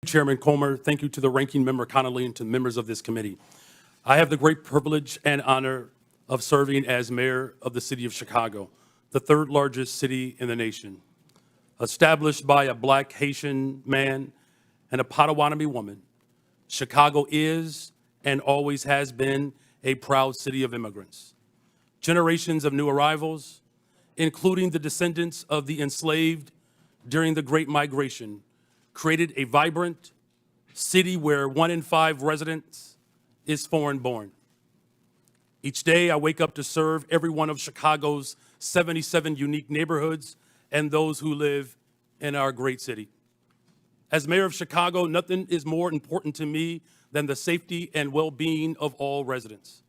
Chairman Comer. Thank you to the Ranking Member Connolly and to members of this committee. I have the great privilege and honor of serving as mayor of the city of Chicago, the third largest city in the nation. Established by a Black Haitian man and a Potawatomi woman, Chicago is and always has been a proud city of immigrants. Generations of new arrivals, including the descendants of the enslaved during the Great Migration, created a vibrant city where 1 in 5 residents is foreign-born. Each day I wake up to serve every one of Chicago's 77 unique neighborhoods and those who live in our great city. As mayor of Chicago, nothing is more important to me than the safety and well-being of all residents.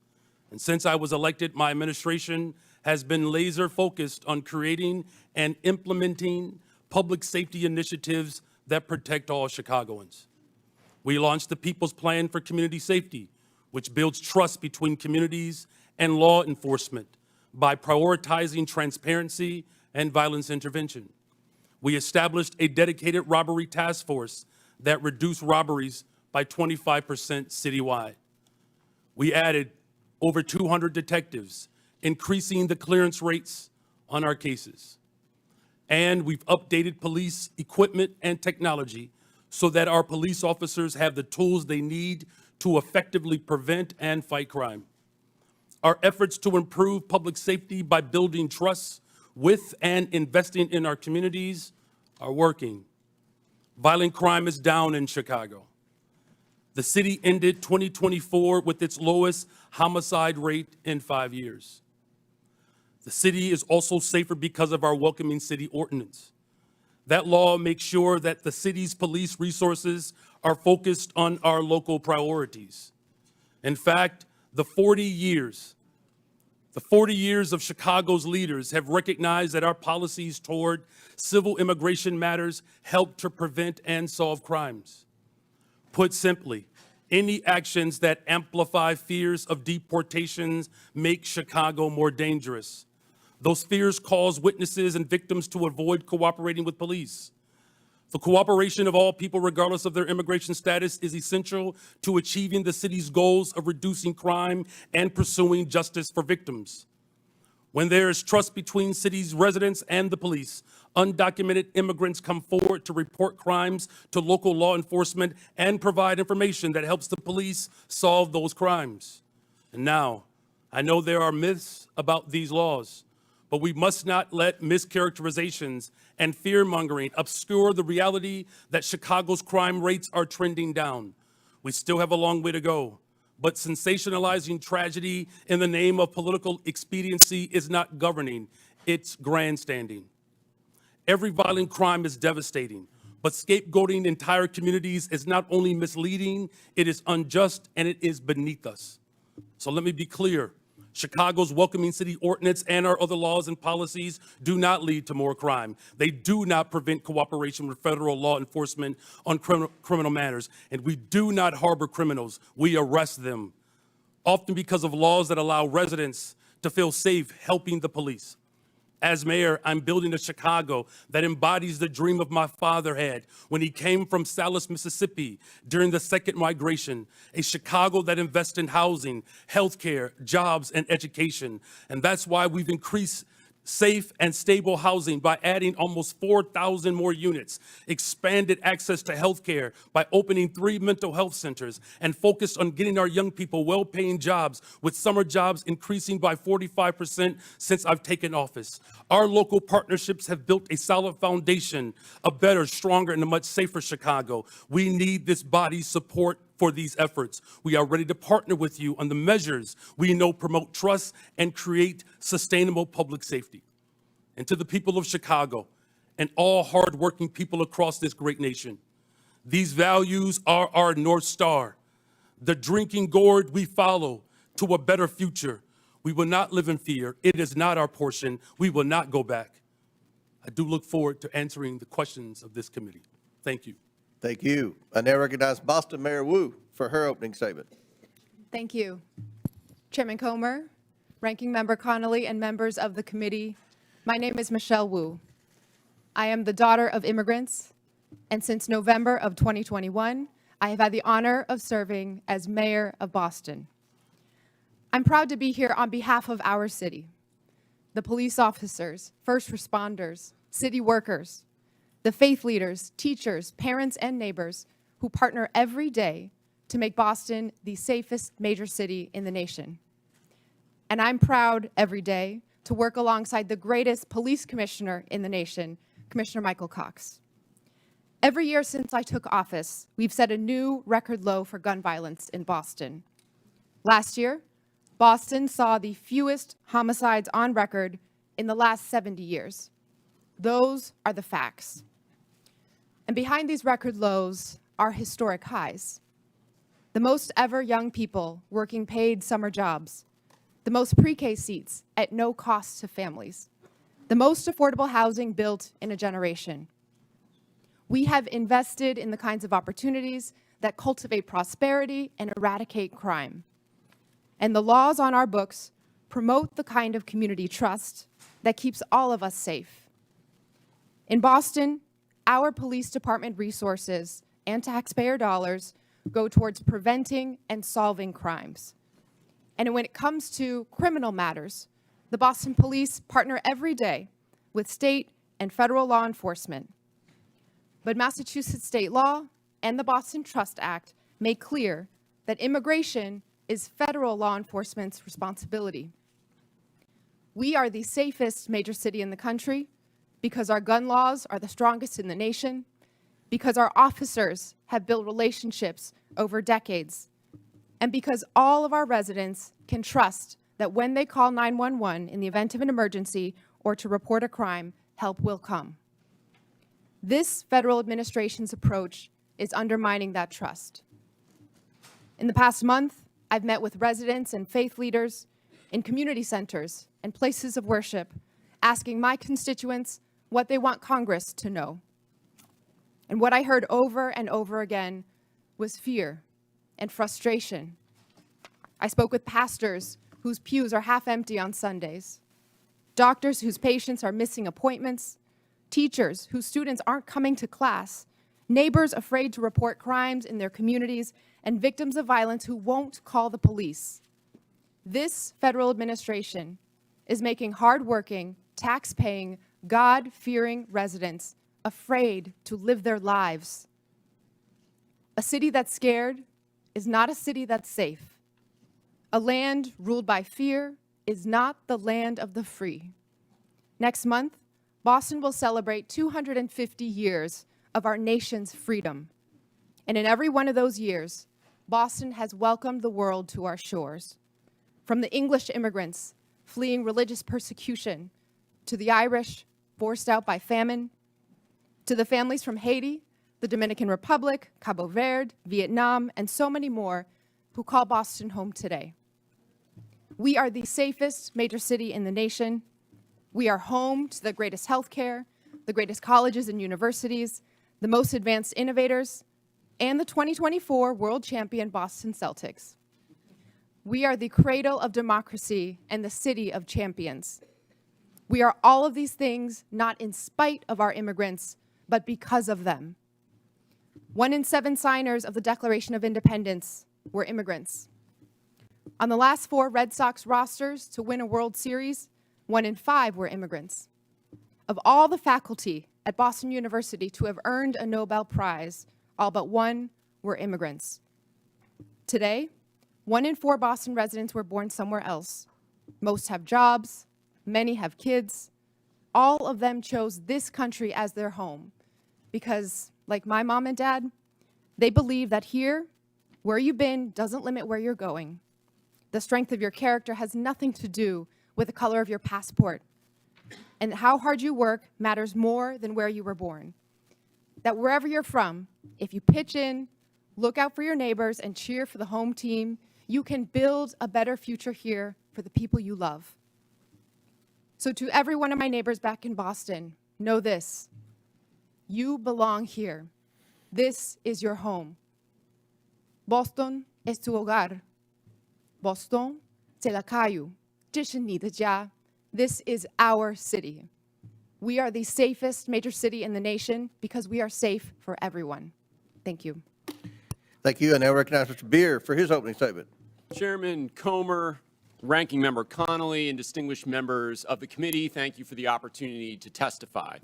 And since I was elected, my administration has been laser focused on creating and implementing public safety initiatives that protect all Chicagoans. We launched the People's Plan for Community Safety, which builds trust between communities and law enforcement by prioritizing transparency and violence intervention. We established a dedicated robbery task force that reduced robberies by 25% citywide. We added over 200 detectives, increasing the clearance rates on our cases. And we've updated police equipment and technology so that our police officers have the tools they need to effectively prevent and fight crime. Our efforts to improve public safety by building trust with and investing in our communities are working. Violent crime is down in Chicago. The city ended 2024 with its lowest homicide rate in 5 years. The city is also safer because of our Welcoming City Ordinance. That law makes sure that the city's police resources are focused on our local priorities. In fact, the 40 years of Chicago's leaders have recognized that our policies toward civil immigration matters help to prevent and solve crimes. Put simply, any actions that amplify fears of deportations make Chicago more dangerous. Those fears cause witnesses and victims to avoid cooperating with police. The cooperation of all people, regardless of their immigration status, is essential to achieving the city's goals of reducing crime and pursuing justice for victims. When there is trust between city's residents and the police, undocumented immigrants come forward to report crimes to local law enforcement and provide information that helps the police solve those crimes. And now, I know there are myths about these laws, but we must not let mischaracterizations and fear-mongering obscure the reality that Chicago's crime rates are trending down. We still have a long way to go, but sensationalizing tragedy in the name of political expediency is not governing, it's grandstanding. Every violent crime is devastating, but scapegoating entire communities is not only misleading, it is unjust and it is beneath us. So let me be clear. Chicago's Welcoming City Ordinance and our other laws and policies do not lead to more crime. They do not prevent cooperation with federal law enforcement on criminal matters. And we do not harbor criminals. We arrest them, often because of laws that allow residents to feel safe helping the police. As mayor, I'm building a Chicago that embodies the dream of my father had when he came from Salis, Mississippi during the second migration, a Chicago that invests in housing, healthcare, jobs, and education. And that's why we've increased safe and stable housing by adding almost 4,000 more units, expanded access to healthcare by opening 3 mental health centers, and focused on getting our young people well-paying jobs, with summer jobs increasing by 45% since I've taken office. Our local partnerships have built a solid foundation, a better, stronger, and a much safer Chicago. We need this body's support for these efforts. We are ready to partner with you on the measures we know promote trust and create sustainable public safety. And to the people of Chicago and all hardworking people across this great nation, these values are our North Star, the drinking gourd we follow to a better future. We will not live in fear. It is not our portion. We will not go back. I do look forward to answering the questions of this committee. Thank you. Thank you. I now recognize Boston Mayor Wu for her opening statement. Thank you. Chairman Comer, Ranking Member Connolly, and members of the committee, my name is Michelle Wu. I am the daughter of immigrants And since November of 2021, I have had the honor of serving as mayor of Boston. I'm proud to be here on behalf of our city, the police officers, first responders, city workers, the faith leaders, teachers, parents, and neighbors who partner every day to make Boston the safest major city in the nation. And I'm proud every day to work alongside the greatest police commissioner in the nation, Commissioner Michael Cox. Every year since I took office, we've set a new record low for gun violence in Boston. Last year, Boston saw the fewest homicides on record in the last 70 years. Those are the facts. And behind these record lows are historic highs. The most ever young people working paid summer jobs, the most pre-K seats at no cost to families, the most affordable housing built in a generation. We have invested in the kinds of opportunities that cultivate prosperity and eradicate crime. And the laws on our books promote the kind of community trust that keeps all of us safe. In Boston, our police department resources and taxpayer dollars go towards preventing and solving crimes. And when it comes to criminal matters, the Boston Police partner every day with state and federal law enforcement. But Massachusetts state law and the Boston Trust Act make clear that immigration is federal law enforcement's responsibility. We are the safest major city in the country because our gun laws are the strongest in the nation, because our officers have built relationships over decades, and because all of our residents can trust that when they call 911 in the event of an emergency or to report a crime, help will come. This federal administration's approach is undermining that trust. In the past month, I've met with residents and faith leaders in community centers and places of worship, asking my constituents what they want Congress to know. And what I heard over and over again was fear and frustration. I spoke with pastors whose pews are half empty on Sundays, doctors whose patients are missing appointments, teachers whose students aren't coming to class, neighbors afraid to report crimes in their communities, and victims of violence who won't call the police. This federal administration is making hardworking, tax-paying, God-fearing residents afraid to live their lives. A city that's scared is not a city that's safe. A land ruled by fear is not the land of the free. Next month, Boston will celebrate 250 years of our nation's freedom. And in every one of those years, Boston has welcomed the world to our shores. From the English immigrants fleeing religious persecution, to the Irish forced out by famine, to the families from Haiti, the Dominican Republic, Cabo Verde, Vietnam, and so many more who call Boston home today. We are the safest major city in the nation. We are home to the greatest healthcare, the greatest colleges and universities, the most advanced innovators, and the 2024 world champion Boston Celtics. We are the cradle of democracy and the city of champions. We are all of these things not in spite of our immigrants, but because of them. 1 in 7 signers of the Declaration of Independence were immigrants. On the last 4 Red Sox rosters to win a World Series, 1 in 5 were immigrants. Of all the faculty at Boston University to have earned a Nobel Prize, all but 1 were immigrants. Today, 1 in 4 Boston residents were born somewhere else. Most have jobs, many have kids. All of them chose this country as their home because, like my mom and dad, they believe that here, where you've been doesn't limit where you're going. The strength of your character has nothing to do with the color of your passport. And how hard you work matters more than where you were born. That wherever you're from, if you pitch in, look out for your neighbors, and cheer for the home team, you can build a better future here for the people you love. So to every one of my neighbors back in Boston, know this: you belong here. This is your home. Boston es tu hogar. Boston, 这里 kayu. 这是你的家. This is our city. We are the safest major city in the nation because we are safe for everyone. Thank you. Thank you. I now recognize Mr. Beer for his opening statement. Chairman Comer, Ranking Member Connolly, and distinguished members of the committee, thank you for the opportunity to testify.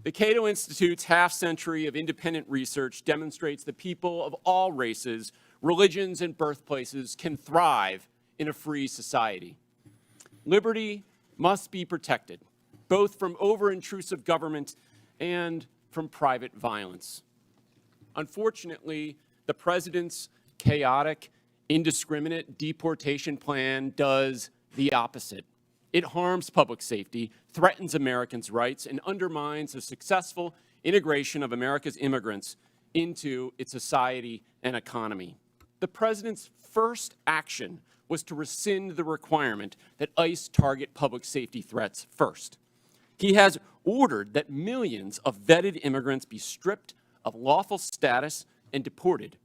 The Cato Institute's half-century of independent research demonstrates that people of all races, religions, and birthplaces can thrive in a free society. Liberty must be protected, both from over-intrusive government and from private violence. Unfortunately, the president's chaotic, indiscriminate deportation plan does the opposite. It harms public safety, threatens Americans' rights, and undermines the successful integration of America's immigrants into its society and economy. The president's first action was to rescind the requirement that ICE target public safety threats first. He has ordered that millions of vetted immigrants be stripped of lawful status and deported.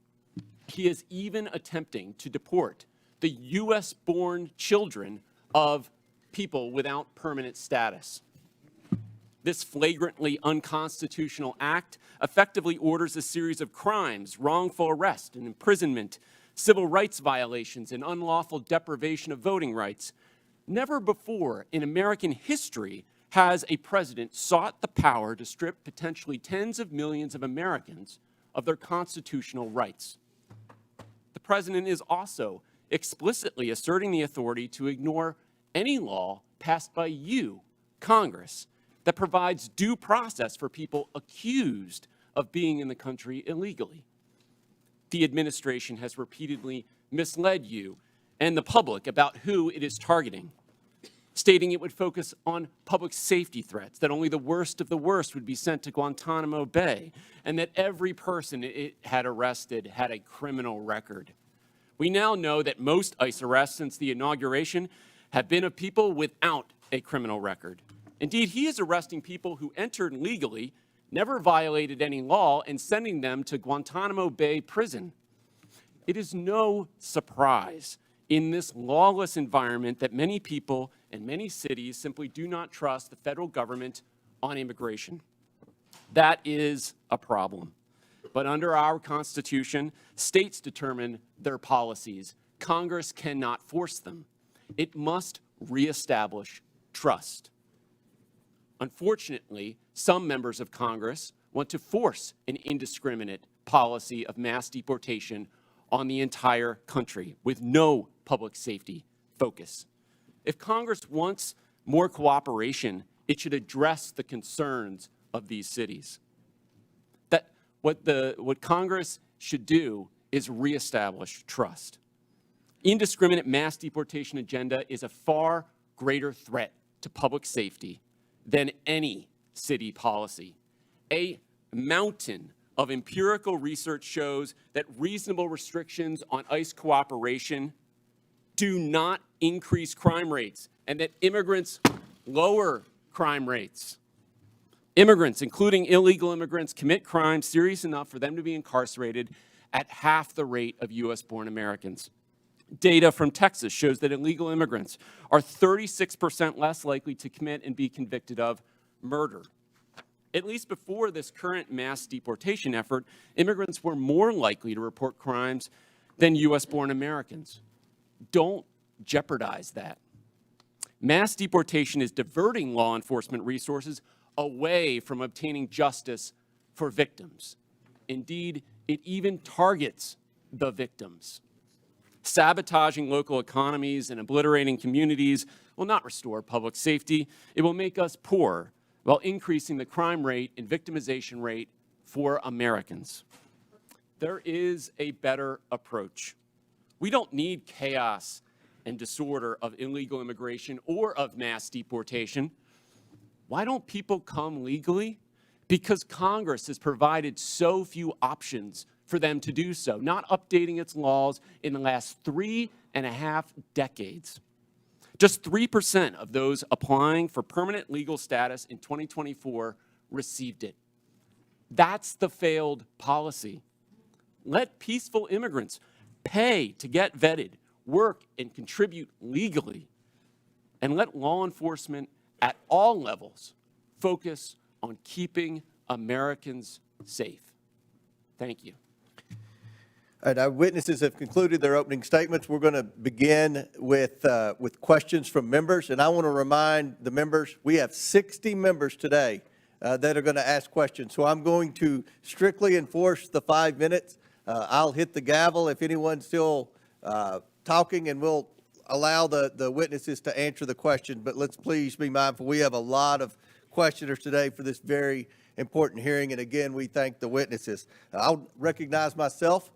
He is even attempting to deport the U.S.-born children of people without permanent status. This flagrantly unconstitutional act effectively orders a series of crimes, wrongful arrest and imprisonment, civil rights violations, and unlawful deprivation of voting rights. Never before in American history has a president sought the power to strip potentially tens of millions of Americans of their constitutional rights. The president is also explicitly asserting the authority to ignore any law passed by you, Congress, that provides due process for people accused of being in the country illegally. The administration has repeatedly misled you and the public about who it is targeting, stating it would focus on public safety threats, that only the worst of the worst would be sent to Guantanamo Bay, and that every person it had arrested had a criminal record. We now know that most ICE arrests since the inauguration have been of people without a criminal record. Indeed, he is arresting people who entered legally, never violated any law, and sending them to Guantanamo Bay prison. It is no surprise in this lawless environment that many people and many cities simply do not trust the federal government on immigration. That is a problem. But under our Constitution, states determine their policies. Congress cannot force them. It must reestablish trust. Unfortunately, some members of Congress want to force an indiscriminate policy of mass deportation on the entire country with no public safety focus. If Congress wants more cooperation, it should address the concerns of these cities. What Congress should do is reestablish trust. Indiscriminate mass deportation agenda is a far greater threat to public safety than any city policy. A mountain of empirical research shows that reasonable restrictions on ICE cooperation do not increase crime rates, and that immigrants lower crime rates. Immigrants, including illegal immigrants, commit crimes serious enough for them to be incarcerated at half the rate of U.S.-born Americans. Data from Texas shows that illegal immigrants are 36% less likely to commit and be convicted of murder. At least before this current mass deportation effort, immigrants were more likely to report crimes than U.S.-born Americans. Don't jeopardize that. Mass deportation is diverting law enforcement resources away from obtaining justice for victims. Indeed, it even targets the victims. Sabotaging local economies and obliterating communities will not restore public safety. It will make us poorer while increasing the crime rate and victimization rate for Americans. There is a better approach. We don't need chaos and disorder of illegal immigration or of mass deportation. Why don't people come legally? Because Congress has provided so few options for them to do so, not updating its laws in the last 3.5 decades. Just 3% of those applying for permanent legal status in 2024 received it. That's the failed policy. Let peaceful immigrants pay to get vetted, work, and contribute legally, and let law enforcement at all levels focus on keeping Americans safe. Thank you. All right, our witnesses have concluded their opening statements. We're going to begin with questions from members, and I want to remind the members, we have 60 members today that are going to ask questions. So I'm going to strictly enforce the 5 minutes. I'll hit the gavel if anyone's still talking, and we'll allow the witnesses to answer the question. But let's please be mindful, we have a lot of questioners today for this very important hearing, and again, we thank the witnesses. I'll recognize myself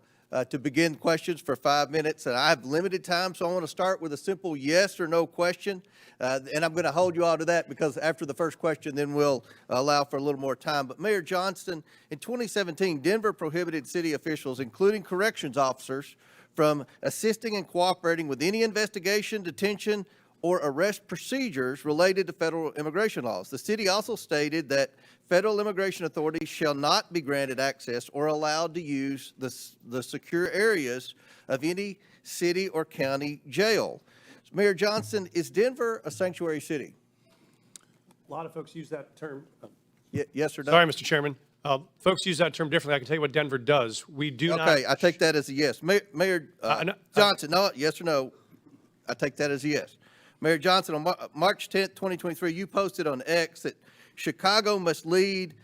to begin questions for 5 minutes, and I have limited time, so I want to start with a simple yes or no question, and I'm going to hold you all to that because after the first question, then we'll allow for a little more time. But Mayor Johnston, in 2017, Denver prohibited city officials, including corrections officers, from assisting and cooperating with any investigation, detention, or arrest procedures related to federal immigration laws. The city also stated that federal immigration authorities shall not be granted access or allowed to use the secure areas of any city or county jail. Mayor Johnston, is Denver a sanctuary city? A lot of folks use that term. Yes or no? Sorry, Mr. Chairman. Folks use that term differently. I can tell you what Denver does. We do not. Okay, I take that as a yes. Mayor Johnson, no, yes or no? I take that as a yes. Mayor Johnson, on March 10th, 2023, you posted on X that Chicago must lead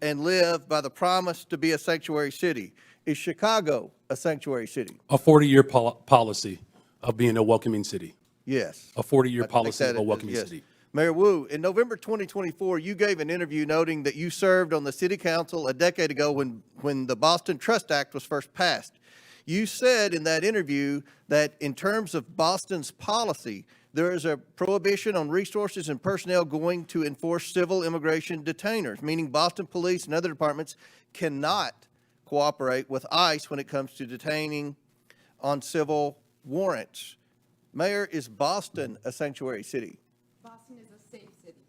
and live by the promise to be a sanctuary city. Is Chicago a sanctuary city? A 40-year policy of being a welcoming city. Yes. A 40-year I take policy that of a as welcoming yes. city. Mayor Wu, in November 2024, you gave an interview noting that you served on the city council a decade ago when the Boston Trust Act was first passed. You said in that interview that in terms of Boston's policy, there is a prohibition on resources and personnel going to enforce civil immigration detainers, meaning Boston police and other departments cannot cooperate with ICE when it comes to detaining on civil warrants. Mayor, is Boston a sanctuary city? Boston is a safe city.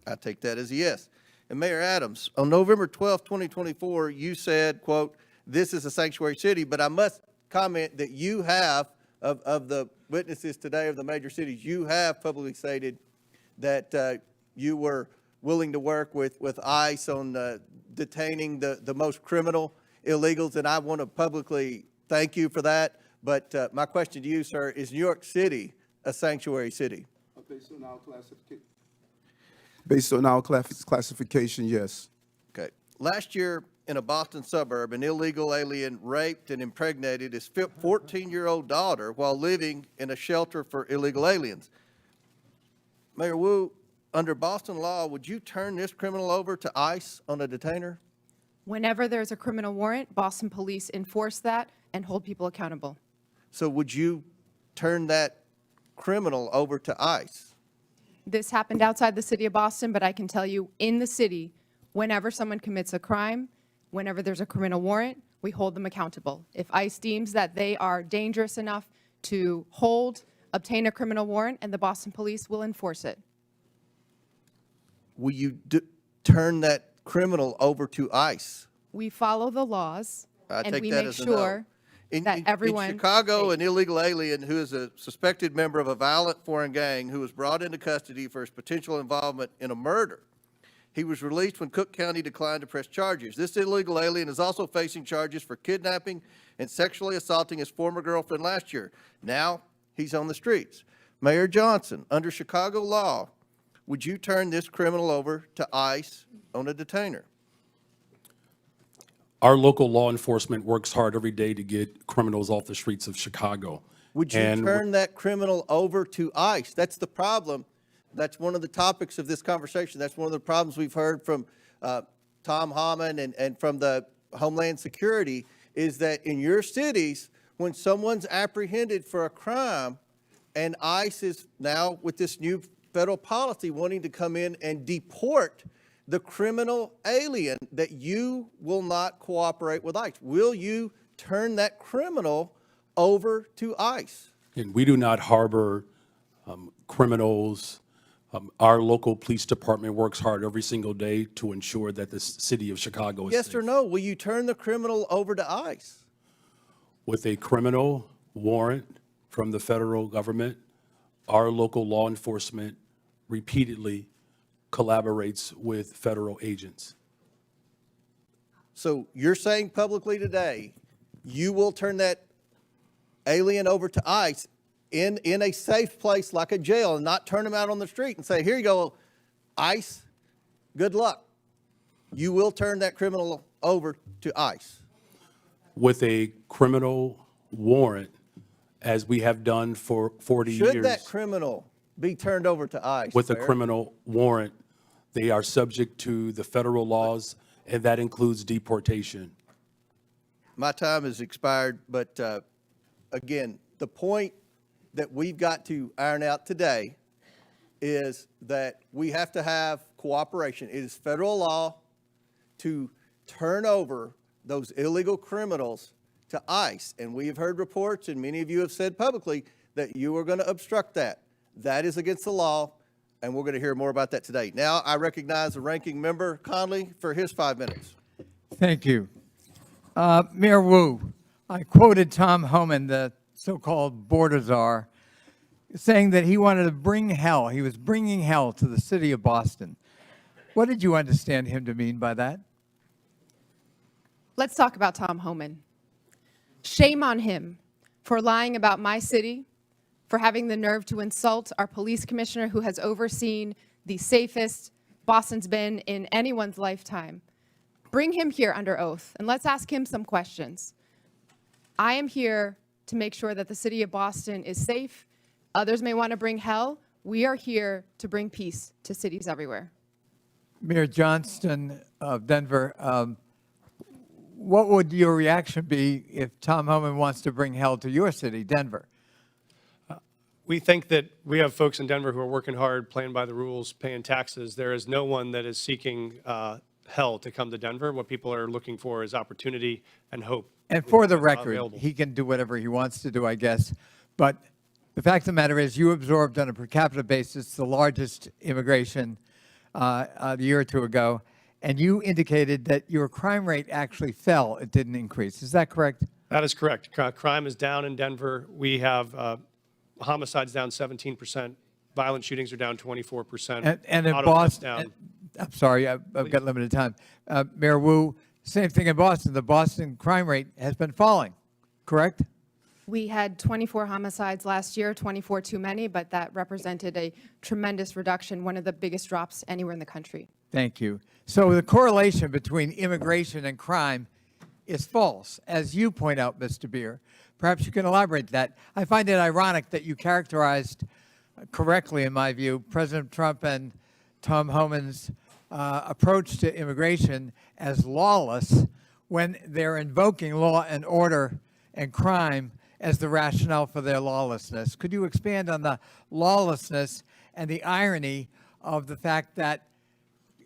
I take that as a yes. And Mayor Adams, on November 12, 2024, you said, quote, "This is a sanctuary city," but I must comment that you have, of the witnesses today of the major cities, you have publicly stated that you were willing to work with ICE on detaining the most criminal illegals, and I want to publicly thank you for that. But my question to you, sir, is New York City a sanctuary city? Based on our classification, yes. Okay. Last year, in a Boston suburb, an illegal alien raped and impregnated his 14-year-old daughter while living in a shelter for illegal aliens. Mayor Wu, under Boston law, would you turn this criminal over to ICE on a detainer? Whenever there's a criminal warrant, Boston police enforce that and hold people accountable. So would you turn that criminal over to ICE? This happened outside the city of Boston, but I can tell you in the city, whenever someone commits a crime, whenever there's a criminal warrant, we hold them accountable. If ICE deems that they are dangerous enough to obtain a criminal warrant, and the Boston police will enforce it. Will you turn that criminal over to ICE? We follow the laws, I and take we that make as a no. sure that everyone. In Chicago, is an illegal alien who is a suspected member of a violent foreign gang who was brought into custody for his potential involvement in a murder. He was released when Cook County declined to press charges. This illegal alien is also facing charges for kidnapping and sexually assaulting his former girlfriend last year. Now he's on the streets. Mayor Johnson, under Chicago law, would you turn this criminal over to ICE on a detainer? Our local law enforcement works hard every day to get criminals off the streets of Chicago. Would you turn that criminal over to ICE? That's the problem. That's one of the topics of this conversation. That's one of the problems we've heard from Tom Hammond and from the Homeland Security is that in your cities, when someone's apprehended for a crime and ICE is now with this new federal policy wanting to come in and deport the criminal alien, that you will not cooperate with ICE. Will you turn that criminal over to ICE? And we do not harbor criminals. Our local police department works hard every single day to ensure that the city of Chicago is Yes safe. or no? Will you turn the criminal over to ICE? With a criminal warrant from the federal government, our local law enforcement repeatedly collaborates with federal agents. So you're saying publicly today, you will turn that alien over to ICE in a safe place like a jail and not turn him out on the street and say, here you go, ICE, good luck. You will turn that criminal over to ICE. With a criminal warrant, as we have done for 40 years. Should that criminal be turned over to ICE? With a Mayor? criminal warrant, they are subject to the federal laws, and that includes deportation. My time has expired, but again, the point that we've got to iron out today is that we have to have cooperation. It is federal law to turn over those illegal criminals to ICE. And we have heard reports, and many of you have said publicly, that you are going to obstruct that. That is against the law, and we're going to hear more about that today. Now, I recognize the ranking member, Conley, for his 5 minutes. Thank you. Mayor Wu, I quoted Tom Homan, the so-called border czar, saying that he wanted to bring hell. He was bringing hell to the city of Boston. What did you understand him to mean by that? Let's talk about Tom Homan. Shame on him for lying about my city, for having the nerve to insult our police commissioner who has overseen the safest Boston's been in anyone's lifetime. Bring him here under oath, and let's ask him some questions. I am here to make sure that the city of Boston is safe. Others may want to bring hell. We are here to bring peace to cities everywhere. Mayor Johnston of Denver, what would your reaction be if Tom Homan wants to bring hell to your city, Denver? We think that we have folks in Denver who are working hard, playing by the rules, paying taxes. There is no one that is seeking hell to come to Denver. What people are looking for is opportunity and hope. And for the That's record, available. he can do whatever he wants to do, I guess. But the fact of the matter is you absorbed on a per capita basis the largest immigration a year or two ago, and you indicated that your crime rate actually fell. It didn't increase. Is that correct? That is correct. Crime is down in Denver. We have homicides down 17%. Violent shootings are down 24%. And in Auto thefts Boston, I'm sorry, I've got limited time. Mayor Wu, same thing in Boston. The Boston crime rate has been falling, correct? We had 24 homicides last year, 24 too many, but that represented a tremendous reduction, one of the biggest drops anywhere in the country. Thank you. So the correlation between immigration and crime is false, as you point out, Mr. Beer. Perhaps you can elaborate that. I find it ironic that you characterized correctly, in my view, President Trump and Tom Homan's approach to immigration as lawless when they're invoking law and order and crime as the rationale for their lawlessness. Could you expand on the lawlessness and the irony of the fact that,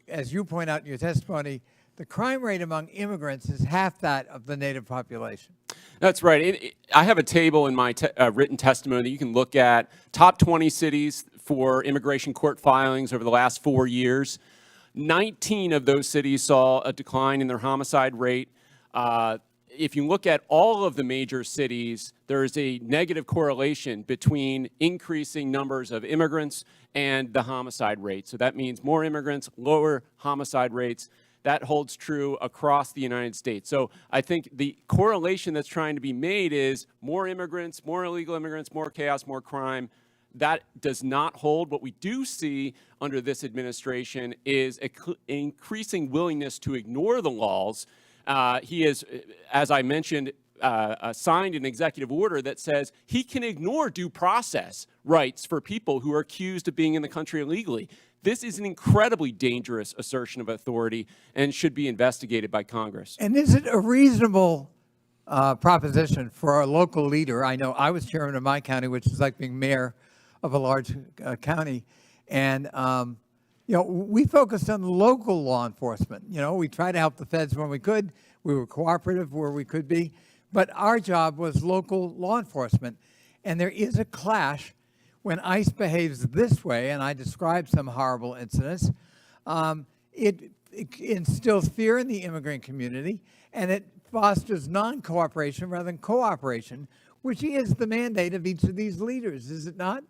as you point out in your testimony, the crime rate among immigrants is half that of the native population? That's right. I have a table in my written testimony that you can look at. Top 20 cities for immigration court filings over the last 4 years. 19 of those cities saw a decline in their homicide rate. If you look at all of the major cities, there is a negative correlation between increasing numbers of immigrants and the homicide rate. So that means more immigrants, lower homicide rates. That holds true across the United States. So I think the correlation that's trying to be made is more immigrants, more illegal immigrants, more chaos, more crime. That does not hold. What we do see under this administration is an increasing willingness to ignore the laws. He has, as I mentioned, signed an executive order that says he can ignore due process rights for people who are accused of being in the country illegally. This is an incredibly dangerous assertion of authority and should be investigated by Congress. And is it a reasonable proposition for a local leader? I know I was chairman of my county, which is like being mayor of a large county, and you know, we focused on local law enforcement. You know, we tried to help the feds when we could. We were cooperative where we could be, but our job was local law enforcement. And there is a clash when ICE behaves this way, and I described some horrible incidents. It instills fear in the immigrant community, and it fosters non-cooperation rather than cooperation, which is the mandate of each of these leaders, is it not?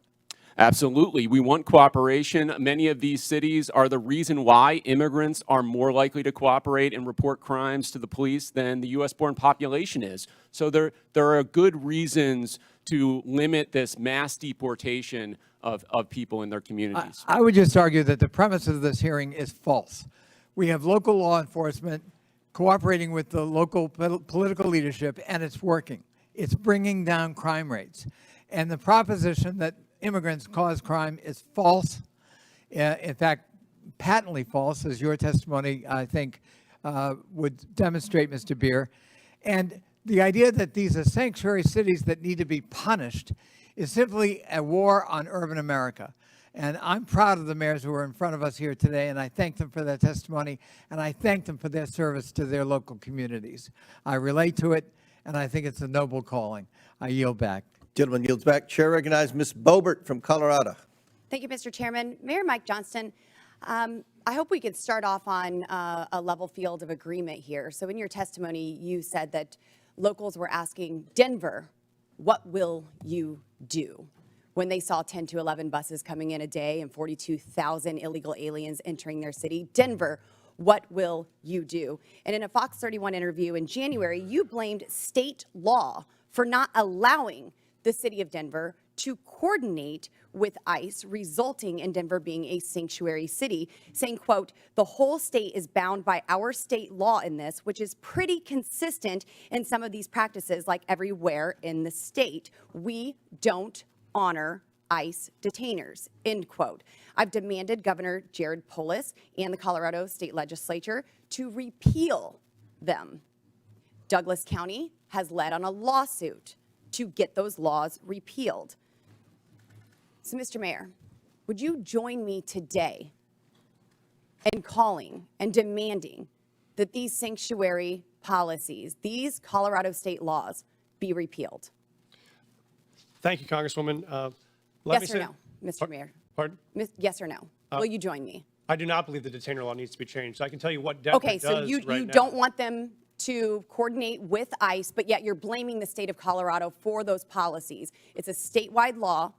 Absolutely. We want cooperation. Many of these cities are the reason why immigrants are more likely to cooperate and report crimes to the police than the U.S.-born population is. So there are good reasons to limit this mass deportation of people in their communities. I would just argue that the premise of this hearing is false. We have local law enforcement cooperating with the local political leadership, and it's working. It's bringing down crime rates. And the proposition that immigrants cause crime is false. In fact, patently false, as your testimony, I think, would demonstrate, Mr. Beer. And the idea that these are sanctuary cities that need to be punished is simply a war on urban America. And I'm proud of the mayors who are in front of us here today, and I thank them for their testimony, and I thank them for their service to their local communities. I relate to it, and I think it's a noble calling. I yield back. Gentleman yields back. Chair recognizes Ms. Boebert from Colorado. Thank you, Mr. Chairman. Mayor Mike Johnston, I hope we could start off on a level field of agreement here. So in your testimony, you said that locals were asking Denver, what will you do? When they saw 10 to 11 buses coming in a day and 42,000 illegal aliens entering their city. Denver, what will you do? And in a Fox 31 interview in January, you blamed state law for not allowing the city of Denver to coordinate with ICE, resulting in Denver being a sanctuary city, saying, quote, the whole state is bound by our state law in this, which is pretty consistent in some of these practices, like everywhere in the state. We don't honor ICE detainers, end quote. I've demanded Governor Jared Polis and the Colorado State Legislature to repeal them. Douglas County has led on a lawsuit to get those laws repealed. So, Mr. Mayor, would you join me today in calling and demanding that these sanctuary policies, these Colorado state laws, be repealed? Thank you, Congresswoman. Yes or no, Mr. Mayor? Pardon? Yes or no? Will you join me? I do not believe the detainer law needs to be changed. I can tell you what Denver Okay, does so you right now. don't want them to coordinate with ICE, but yet you're blaming the state of Colorado for those policies. It's a statewide law.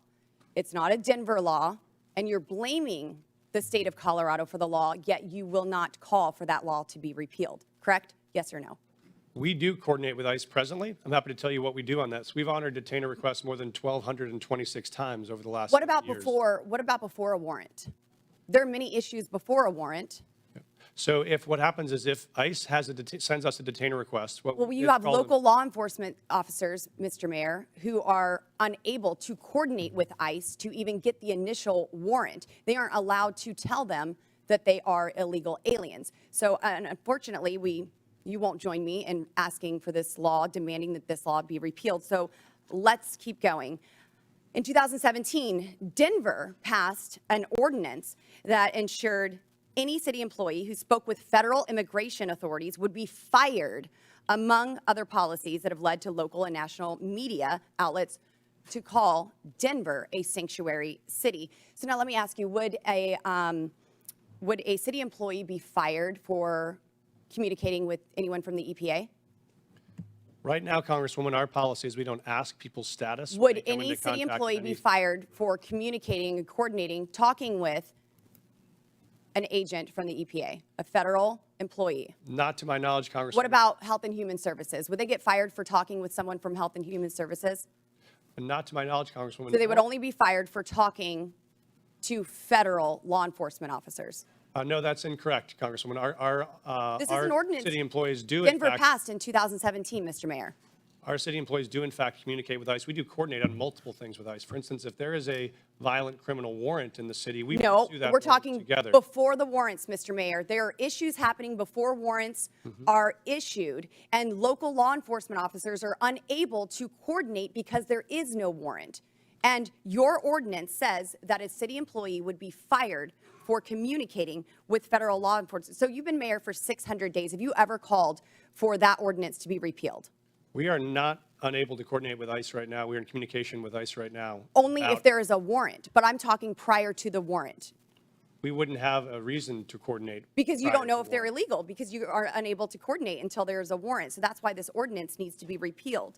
It's not a Denver law. And you're blaming the state of Colorado for the law, yet you will not call for that law to be repealed. Correct? Yes or no? We do coordinate with ICE presently. I'm happy to tell you what we do on this. We've honored detainer requests more than 1,226 times over the last What about years. before a warrant? There are many issues before a warrant. So if what happens is if ICE has sends us a detainer request, Well, you have local law enforcement officers, Mr. Mayor, who are unable to coordinate with ICE to even get the initial warrant. They aren't allowed to tell them that they are illegal aliens. So unfortunately, you won't join me in asking for this law, demanding that this law be repealed. So let's keep going. In 2017, Denver passed an ordinance that ensured any city employee who spoke with federal immigration authorities would be fired, among other policies that have led to local and national media outlets to call Denver a sanctuary city. So now let me ask you, would a city employee be fired for communicating with anyone from the EPA? Right now, Congresswoman, our policy is we don't ask people's status. when Would they come any into city contact employee with be any- fired for communicating and coordinating, talking with an agent from the EPA, a federal employee? Not to my knowledge, Congresswoman. What about Health and Human Services? Would they get fired for talking with someone from Health and Human Services? Not to my knowledge, Congresswoman. So they would only be fired for talking to federal law enforcement officers? No, that's incorrect, Congresswoman. This is an ordinance city employees do, Denver in fact, passed in 2017, Mr. Mayor. our city employees do, in fact, communicate with ICE. We do coordinate on multiple things with ICE. For instance, if there is a violent criminal warrant in the city, we No, pursue that we're warrant talking together. before the warrants, Mr. Mayor. There are issues happening before warrants are issued, and local law enforcement officers are unable to coordinate because there is no warrant. And your ordinance says that a city employee would be fired for communicating with federal law enforcement. So you've been mayor for 600 days. Have you ever called for that ordinance to be repealed? We are not unable to coordinate with ICE right now. We are in communication with ICE right now. Only if about- there is a warrant, but I'm talking prior to the warrant. We wouldn't have a reason to coordinate. Because you prior don't know to if they're warrant. illegal, because you are unable to coordinate until there is a warrant. So that's why this ordinance needs to be repealed.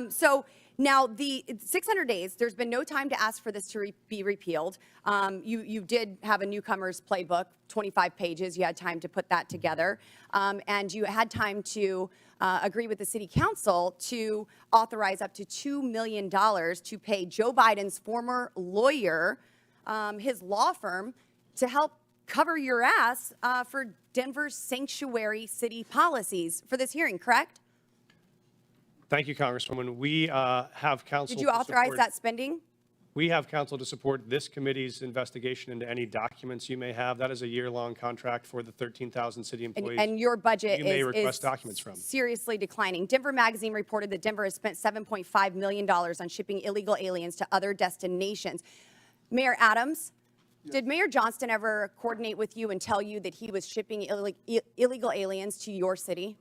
So now the 600 days, there's been no time to ask for this to be repealed. You did have a newcomer's playbook, 25 pages. You had time to put that together. And you had time to agree with the city council to authorize up to $2 million to pay Joe Biden's former lawyer, his law firm, to help cover your ass for Denver's sanctuary city policies for this hearing, correct? Thank you, Congresswoman. We have counsel. Did you authorize that spending? We have counsel to support this committee's investigation into any documents you may have. That is a year-long contract for the 13,000 city employees. And your budget you may is request documents from. seriously declining. Denver Magazine reported that Denver has spent $7.5 million on shipping illegal aliens to other destinations. Mayor Adams, did Mayor Johnston ever coordinate with you and tell you that he was shipping illegal aliens to your city?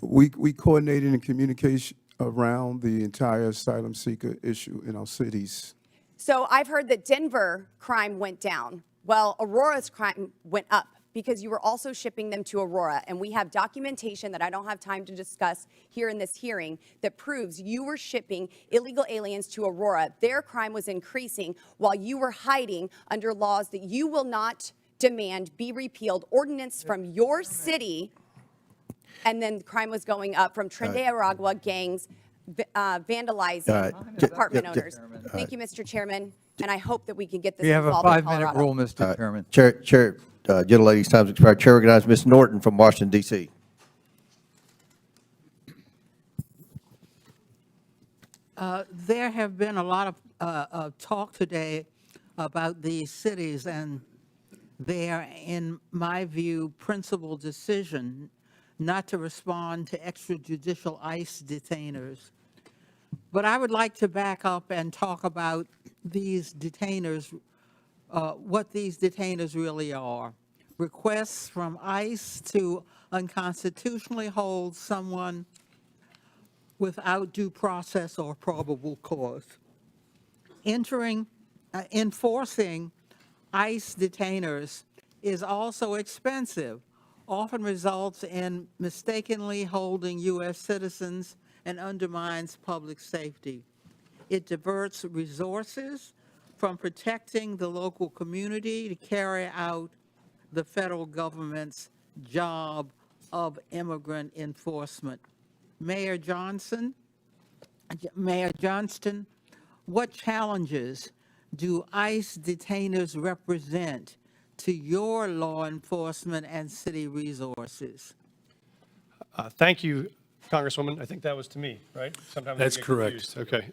We coordinated in communication around the entire asylum seeker issue in our cities. So I've heard that Denver crime went down. Well, Aurora's crime went up because you were also shipping them to Aurora. And we have documentation that I don't have time to discuss here in this hearing that proves you were shipping illegal aliens to Aurora. Their crime was increasing while you were hiding under laws that you will not demand be repealed, ordinance from your city. And then crime was going up from Trinidad Aragua gangs vandalizing apartment owners. Thank you, Mr. Chairman, and I hope that we can get this We have a resolved in 5-minute Colorado. rule, Mr. Chairman. Chair, gentlelady's time's expired. Chair recognizes Ms. Norton from Washington, D.C. There have been a lot of talk today about these cities and their, in my view, principal decision not to respond to extrajudicial ICE detainers. But I would like to back up and talk about these detainers, what these detainers really are. Requests from ICE to unconstitutionally hold someone without due process or probable cause. Enforcing ICE detainers is also expensive, often results in mistakenly holding U.S. citizens and undermines public safety. It diverts resources from protecting the local community to carry out the federal government's job of immigrant enforcement. Mayor Johnston, what challenges do ICE detainers represent to your law enforcement and city resources? Thank you, Congresswoman. I think that was to me, right? Sometimes I That's get correct. confused. Okay.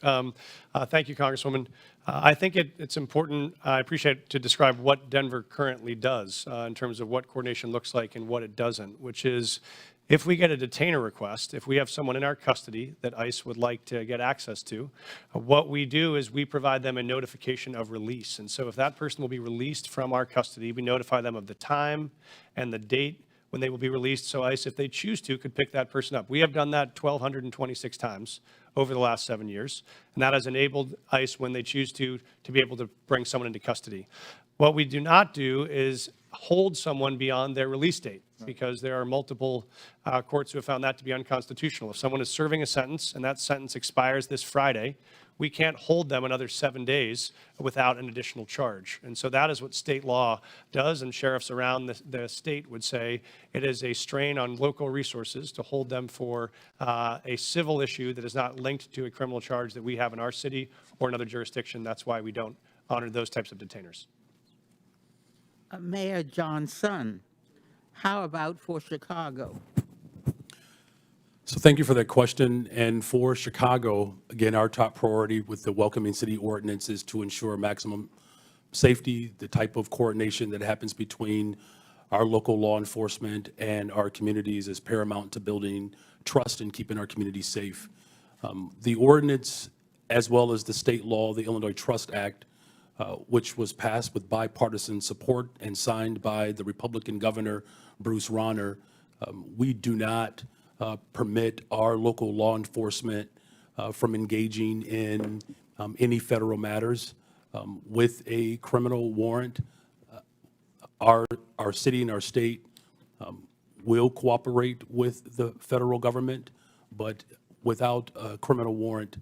Thank you, Congresswoman. I think it's important, I appreciate to describe what Denver currently does in terms of what coordination looks like and what it doesn't, which is if we get a detainer request, if we have someone in our custody that ICE would like to get access to, what we do is we provide them a notification of release. And so if that person will be released from our custody, we notify them of the time and the date when they will be released. So ICE, if they choose to, could pick that person up. We have done that 1,226 times over the last 7 years. And that has enabled ICE, when they choose to be able to bring someone into custody. What we do not do is hold someone beyond their release date, because there are multiple courts who have found that to be unconstitutional. If someone is serving a sentence and that sentence expires this Friday, we can't hold them another 7 days without an additional charge. And so that is what state law does, and sheriffs around the state would say it is a strain on local resources to hold them for a civil issue that is not linked to a criminal charge that we have in our city or another jurisdiction. That's why we don't honor those types of detainers. Mayor Johnson, how about for Chicago? So thank you for that question. And for Chicago, again, our top priority with the Welcoming City Ordinance is to ensure maximum safety. The type of coordination that happens between our local law enforcement and our communities is paramount to building trust and keeping our communities safe. The ordinance, as well as the state law, the Illinois Trust Act, which was passed with bipartisan support and signed by the Republican governor, Bruce Rauner, we do not permit our local law enforcement from engaging in any federal matters. With a criminal warrant, our city and our state will cooperate with the federal government, but without a criminal warrant,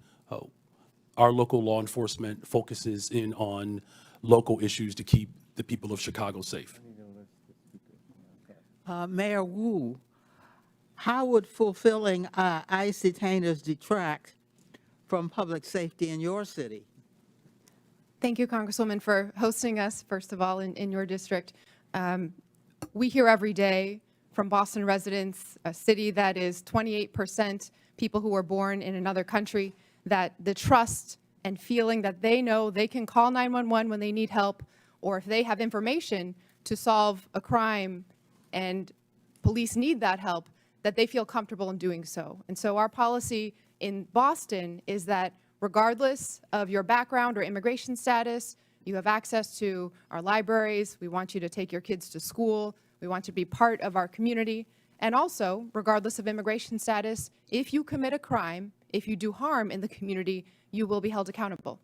our local law enforcement focuses in on local issues to keep the people of Chicago safe. Mayor Wu, how would fulfilling ICE detainers detract from public safety in your city? Thank you, Congresswoman, for hosting us, first of all, in your district. We hear every day from Boston residents, a city that is 28% people who were born in another country, that the trust and feeling that they know they can call 911 when they need help, or if they have information to solve a crime and police need that help, that they feel comfortable in doing so. And so our policy in Boston is that regardless of your background or immigration status, you have access to our libraries. We want you to take your kids to school. We want you to be part of our community. And also, regardless of immigration status, if you commit a crime, if you do harm in the community, you will be held accountable.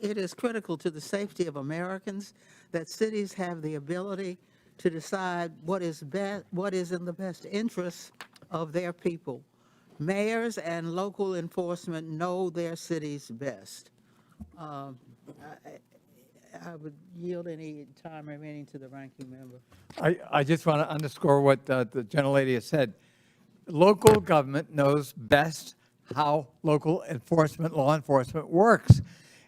It is critical to the safety of Americans that cities have the ability to decide what is in the best interests of their people. Mayors and local enforcement know their cities best. I would yield any time remaining to the ranking member. I just want to underscore what the gentlelady has said. Local government knows best how local enforcement, law enforcement works.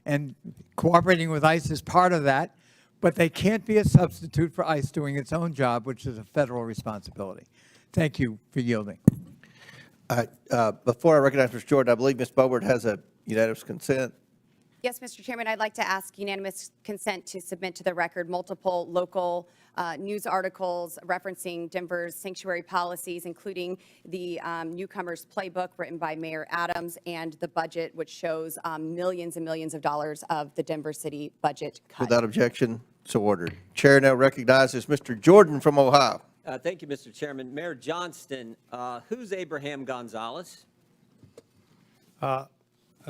And cooperating with ICE is part of that, but they can't be a substitute for ICE doing its own job, which is a federal responsibility. Thank you for yielding. Before I recognize Ms. Jordan, I believe Ms. Boebert has a unanimous consent. Yes, Mr. Chairman, I'd like to ask unanimous consent to submit to the record multiple local news articles referencing Denver's sanctuary policies, including the newcomers playbook written by Mayor Adams and the budget, which shows millions and millions of dollars of the Denver city budget cut. Without objection, so ordered. Chair now recognizes Mr. Jordan from Ohio. Thank you, Mr. Chairman. Mayor Johnston, who's Abraham Gonzalez?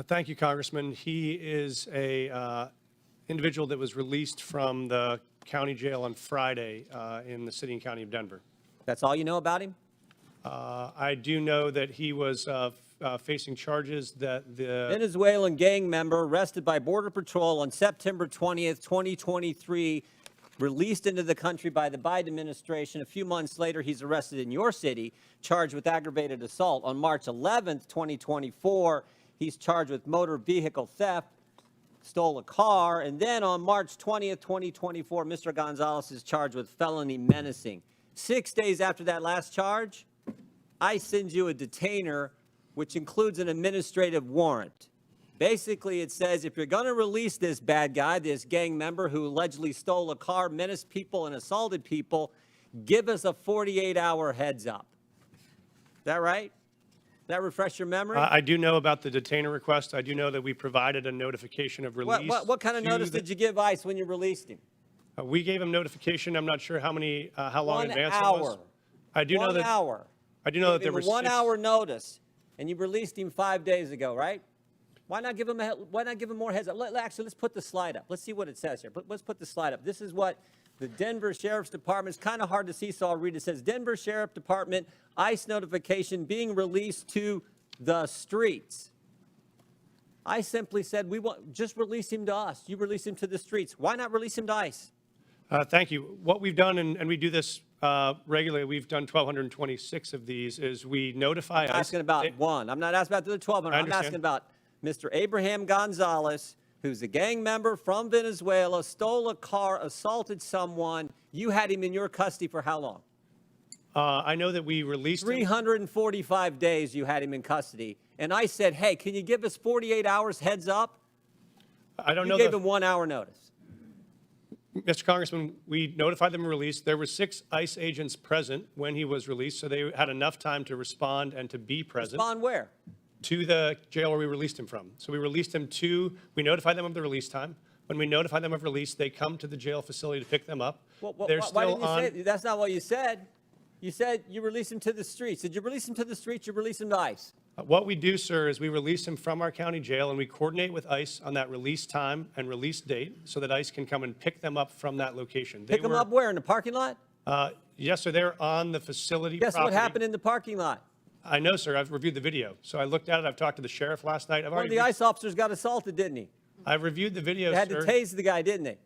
Thank you, Congressman. He is a individual that was released from the county jail on Friday in the city and county of Denver. That's all you know about him? I do know that he was facing charges that the Venezuelan gang member arrested by Border Patrol on September 20th, 2023, released into the country by the Biden administration. A few months later, he's arrested in your city, charged with aggravated assault. On March 11th, 2024, he's charged with motor vehicle theft, stole a car, and then on March 20th, 2024, Mr. Gonzalez is charged with felony menacing. 6 days after that last charge, I send you a detainer, which includes an administrative warrant. Basically, it says if you're going to release this bad guy, this gang member who allegedly stole a car, menaced people, and assaulted people, give us a 48-hour heads up. Is that right? Does that refresh your memory? I do know about the detainer request. I do know that we provided a notification of release. What kind of notice did you give ICE when you released him? We gave him notification. I'm not sure how long in advance it 1 hour. was. I do know 1 that. hour. I do know that there Give were him a 1 6 hour notice, and you released him 5 days ago, right? Why not give him more heads up? Actually, let's put the slide up. Let's see what it says here. Let's put the slide up. This is what the Denver Sheriff's Department, it's kind of hard to see, so I'll read it. It says, Denver Sheriff Department, ICE notification being released to the streets. I simply said, just release him to us. You release him to the streets. Why not release him to ICE? Thank you. What we've done, and we do this regularly, we've done 1,226 of these, is we notify I'm asking about one. I'm not asking about the other 1,200. I'm asking about Mr. Abraham Gonzalez, who's a gang member from Venezuela, stole a car, assaulted someone. You had him in your custody for how long? I know that we released him. 345 days you had him in custody. And I said, hey, can you give us 48 hours heads up? I don't know. You gave him 1 hour notice. Mr. Congressman, we notified them of release. There were 6 ICE agents present when he was released, so they had enough time to respond and to be present. Respond where? To the jail where we released him from. So we released him we notified them of the release time. When we notify them of release, they come to the jail facility to pick them up. Why didn't you say that's not what you said. You said you released him to the streets. Did you release him to the streets? You release him to ICE? What we do, sir, is we release him from our county jail, and we coordinate with ICE on that release time and release date so that ICE can come and pick them up from that location. Pick them up where? In the parking lot? Yes, sir. They're on the facility Guess property. what happened in the parking lot? I know, sir. I've reviewed the video. So I looked at it. I've talked to the sheriff last night. One of the ICE officers got assaulted, didn't he? I've reviewed the video, They had sir. to tase the guy, didn't they?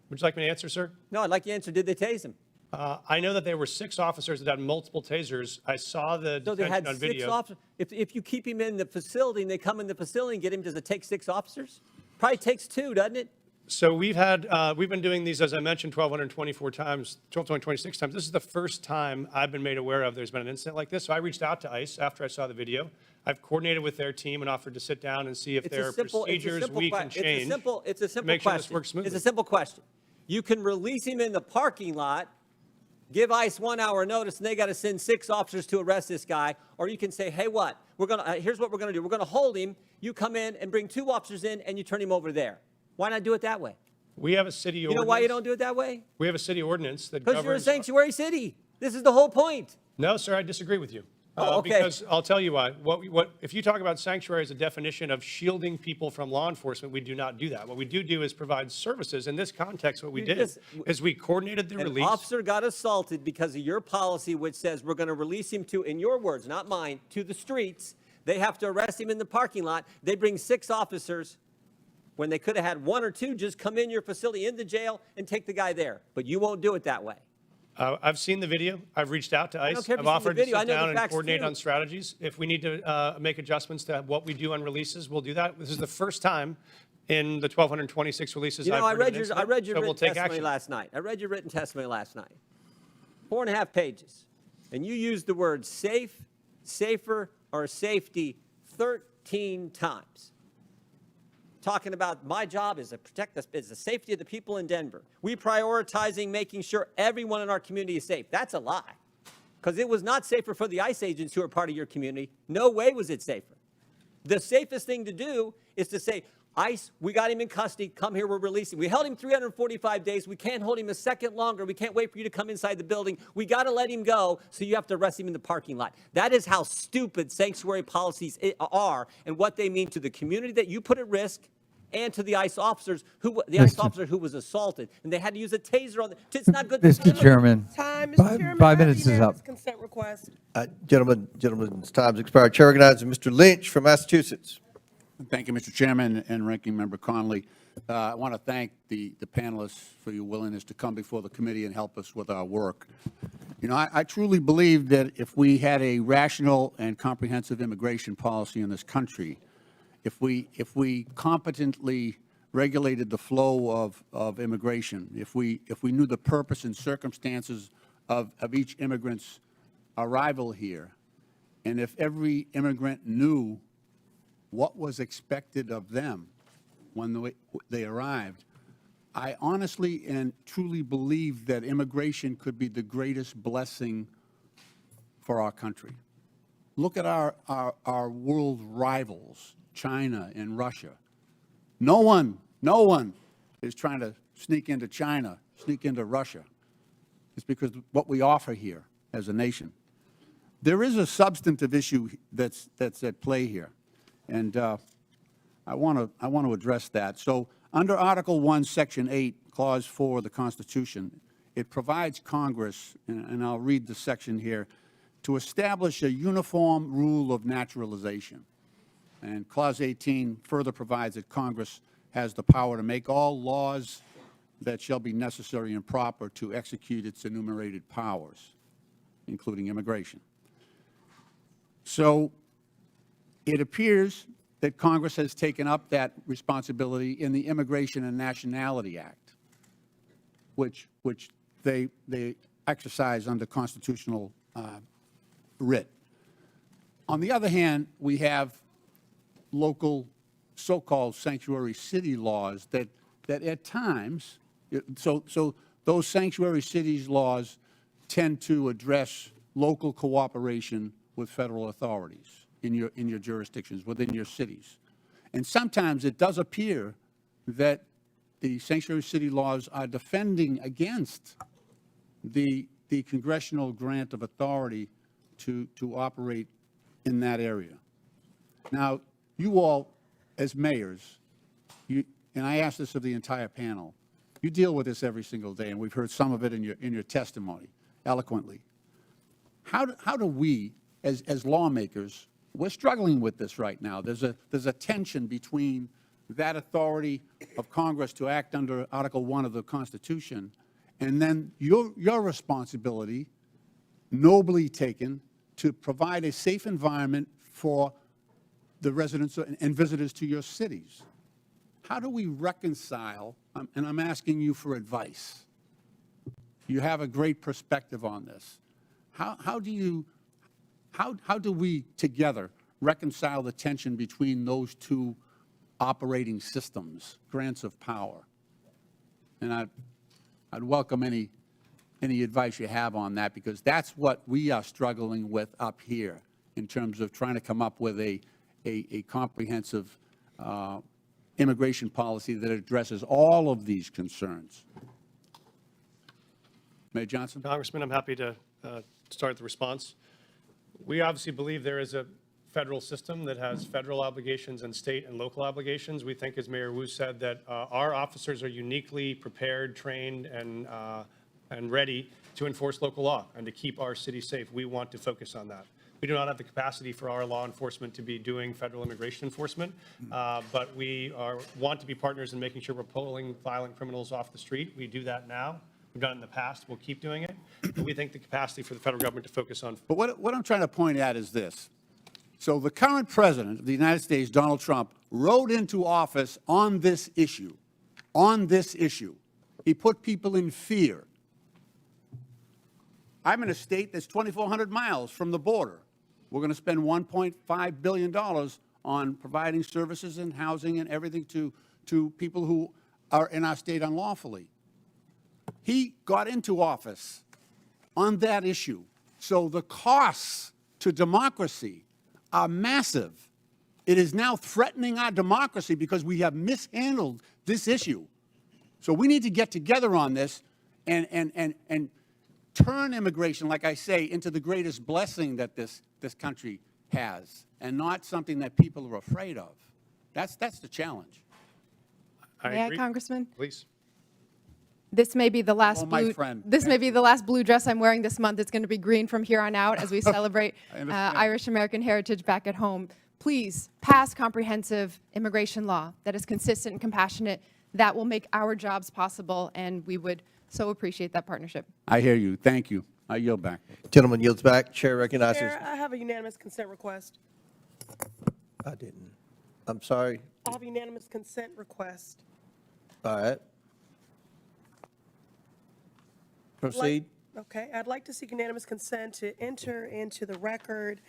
Would you like me to answer, sir? No, I'd like you to answer, did they tase him? I know that there were 6 officers that had multiple tasers. I saw the So they detention had on 6 video. officers. If you keep him in the facility and they come in the facility and get him, does it take 6 officers? Probably takes 2, doesn't it? So we've been doing these, as I mentioned, 1,224 times, 1,226 times. This is the first time I've been made aware of there's been an incident like this. So I reached out to ICE after I saw the video. I've coordinated with their team and offered to sit down and see if there are procedures we can change. It's a simple make sure this question. works smoothly. It's a simple question. You can release him in the parking lot, give ICE 1 hour notice, and they got to send 6 officers to arrest this guy. Or you can say, hey, here's what we're going to do. We're going to hold him. You come in and bring 2 officers in, and you turn him over there. Why not do it that way? We have a city You ordinance. know why you don't do it that way? We have a city ordinance that Because you're a governs. sanctuary city. This is the whole point. No, sir, I disagree with you. Oh, okay. Because I'll tell you why. If you talk about sanctuary as a definition of shielding people from law enforcement, we do not do that. What we do is provide services. In this context, what we did is we coordinated the An release. officer got assaulted because of your policy, which says we're going to release him to, in your words, not mine, to the streets. They have to arrest him in the parking lot. They bring 6 officers when they could have had 1 or 2 just come in your facility, in the jail, and take the guy there. But you won't do it that way. I've seen the video. I've reached out to ICE. care if I've you've seen the offered to video. I sit know the down and facts, coordinate too. on strategies. If we need to make adjustments to what we do on releases, we'll do that. This is the first time in the 1,226 releases You know, I've I heard read of your, an I read your incident, so we'll written take testimony action. last night. I read your written testimony last night. 4.5 pages. And you used the words safe, safer, or safety 13 times. Talking about my job is to protect is the safety of the people in Denver. We prioritizing making sure everyone in our community is safe. That's a lie. Because it was not safer for the ICE agents who are part of your community. No way was it safer. The safest thing to do is to say, ICE, we got him in custody. Come here, we're releasing. We held him 345 days. We can't hold him a second longer. We can't wait for you to come inside the building. We got to let him go, so you have to arrest him in the parking lot. That is how stupid sanctuary policies are and what they mean to the community that you put at risk and to the ICE officers ICE officer who was assaulted. And they had to use a taser on the, it's not good. Mr. Chairman, Time, Mr. Chairman. 5 I have minutes is up. unanimous Consent request. Gentlemen's time's expired. Chair recognizes Mr. Lynch from Massachusetts. Thank you, Mr. Chairman and Ranking Member Connolly. I want to thank the panelists for your willingness to come before the committee and help us with our work. You know, I truly believe that if we had a rational and comprehensive immigration policy in this country, if we competently regulated the flow of immigration, if we knew the purpose and circumstances of each immigrant's arrival here, and if every immigrant knew what was expected of them when they arrived, I honestly and truly believe that immigration could be the greatest blessing for our country. Look at our world rivals, China and Russia. No one is trying to sneak into China, sneak into Russia. It's because of what we offer here as a nation. There is a substantive issue that's at play here. And I want to address that. So under Article 1, Section 8, Clause 4 of the Constitution, it provides Congress, and I'll read the section here, to establish a uniform rule of naturalization. And Clause 18 further provides that Congress has the power to make all laws that shall be necessary and proper to execute its enumerated powers, including immigration. So it appears that Congress has taken up that responsibility in the Immigration and Nationality Act, which they exercise under constitutional writ. On the other hand, we have local so-called sanctuary city laws that at times, so those sanctuary cities laws tend to address local cooperation with federal authorities in your jurisdictions, within your cities. And sometimes it does appear that the sanctuary city laws are defending against the congressional grant of authority to operate in that area. Now, you all, as mayors, and I ask this of the entire panel, you deal with this every single day, and we've heard some of it in your testimony eloquently. How do we, as lawmakers, we're struggling with this right now. There's a tension between that authority of Congress to act under Article 1 of the Constitution, and then your responsibility, nobly taken, to provide a safe environment for the residents and visitors to your cities. How do we reconcile, and I'm asking you for advice. You have a great perspective on this. How do we together reconcile the tension between those two operating systems, grants of power? And I'd welcome any advice you have on that, because that's what we are struggling with up here in terms of trying to come up with a comprehensive immigration policy that addresses all of these concerns. Mayor Johnson? Congressman, I'm happy to start the response. We obviously believe there is a federal system that has federal obligations and state and local obligations. We think, as Mayor Wu said, that our officers are uniquely prepared, trained, and ready to enforce local law and to keep our city safe. We want to focus on that. We do not have the capacity for our law enforcement to be doing federal immigration enforcement, but we want to be partners in making sure we're pulling violent criminals off the street. We do that now. We've done it in the past. We'll keep doing it. But we think the capacity for the federal government to focus on. But what I'm trying to point at is this. So the current president of the United States, Donald Trump, rode into office on this issue. On this issue. He put people in fear. I'm in a state that's 2,400 miles from the border. We're going to spend $1.5 billion on providing services and housing and everything to people who are in our state unlawfully. He got into office on that issue. So the costs to democracy are massive. It is now threatening our democracy because we have mishandled this issue. So we need to get together on this and turn immigration, like I say, into the greatest blessing that this country has, and not something that people are afraid of. That's the challenge. May I, Congressman? Please. This may be the last my blue. friend. This may be the last blue dress I'm wearing this month. It's going to be green from here on out as we celebrate Irish American heritage back at home. Please pass comprehensive immigration law that is consistent and compassionate. That will make our jobs possible, and we would so appreciate that partnership. I hear you. Thank you. I yield back. Gentleman yields back. Chair recognizes. Chair, I have a unanimous consent request. I didn't. I'm sorry. I have a unanimous consent request. All right. Proceed. Okay, I'd like to seek unanimous consent to enter into the record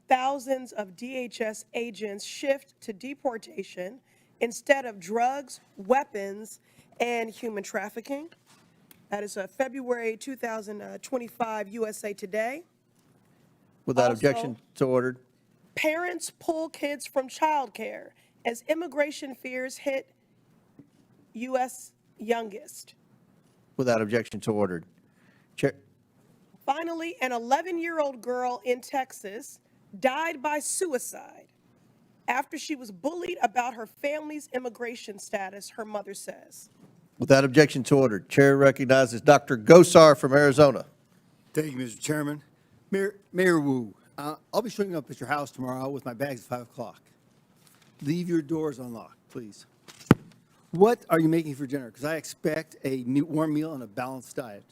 thousands of DHS agents shift to deportation instead of drugs, weapons, and human trafficking. That is February 2025 USA Today. Without Also, objection, so ordered. Parents pull kids from childcare as immigration fears hit U.S. youngest. Without objection, so ordered. Chair. Finally, an 11-year-old girl in Texas died by suicide after she was bullied about her family's immigration status, her mother says. Without objection, so ordered. Chair recognizes Dr. Gosar from Arizona. Thank you, Mr. Chairman. Mayor Wu, I'll be showing up at your house tomorrow with my bags at 5 o'clock. Leave your doors unlocked, please. What are you making for dinner? Because I expect a warm meal and a balanced diet.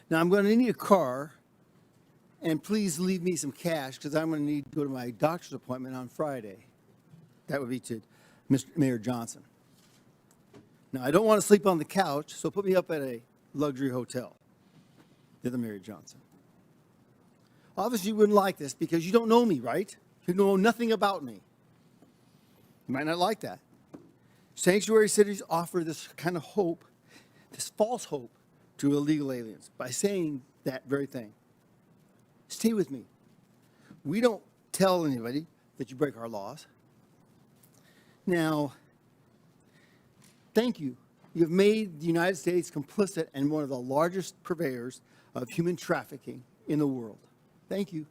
Now, I'm going to need a car, and please leave me some cash because I'm going to need to go to my doctor's appointment on Friday. That would be to Mr. Mayor Johnson. Now, I don't want to sleep on the couch, so put me up at a luxury hotel. The other Mayor Johnson. Obviously, you wouldn't like this because you don't know me, right? You know nothing about me. You might not like that. Sanctuary cities offer this kind of hope, this false hope to illegal aliens by saying that very thing. Stay with me. We don't tell anybody that you break our laws. Now, thank you. You've made the United States complicit and one of the largest purveyors of human trafficking in the world. Thank you.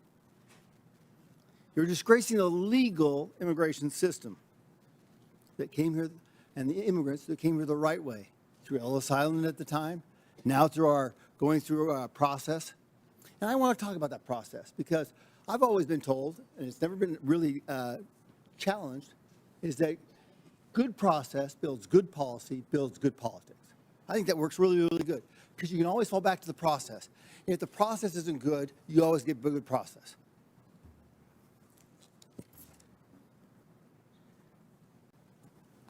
You're disgracing the legal immigration system that came here, and the immigrants that came here the right way, through Ellis Island at the time, now through our going through our process. And I want to talk about that process because I've always been told, and it's never been really challenged, is that good process builds good policy, builds good politics. I think that works really, really good because you can always fall back to the process. And if the process isn't good, you always get a good process.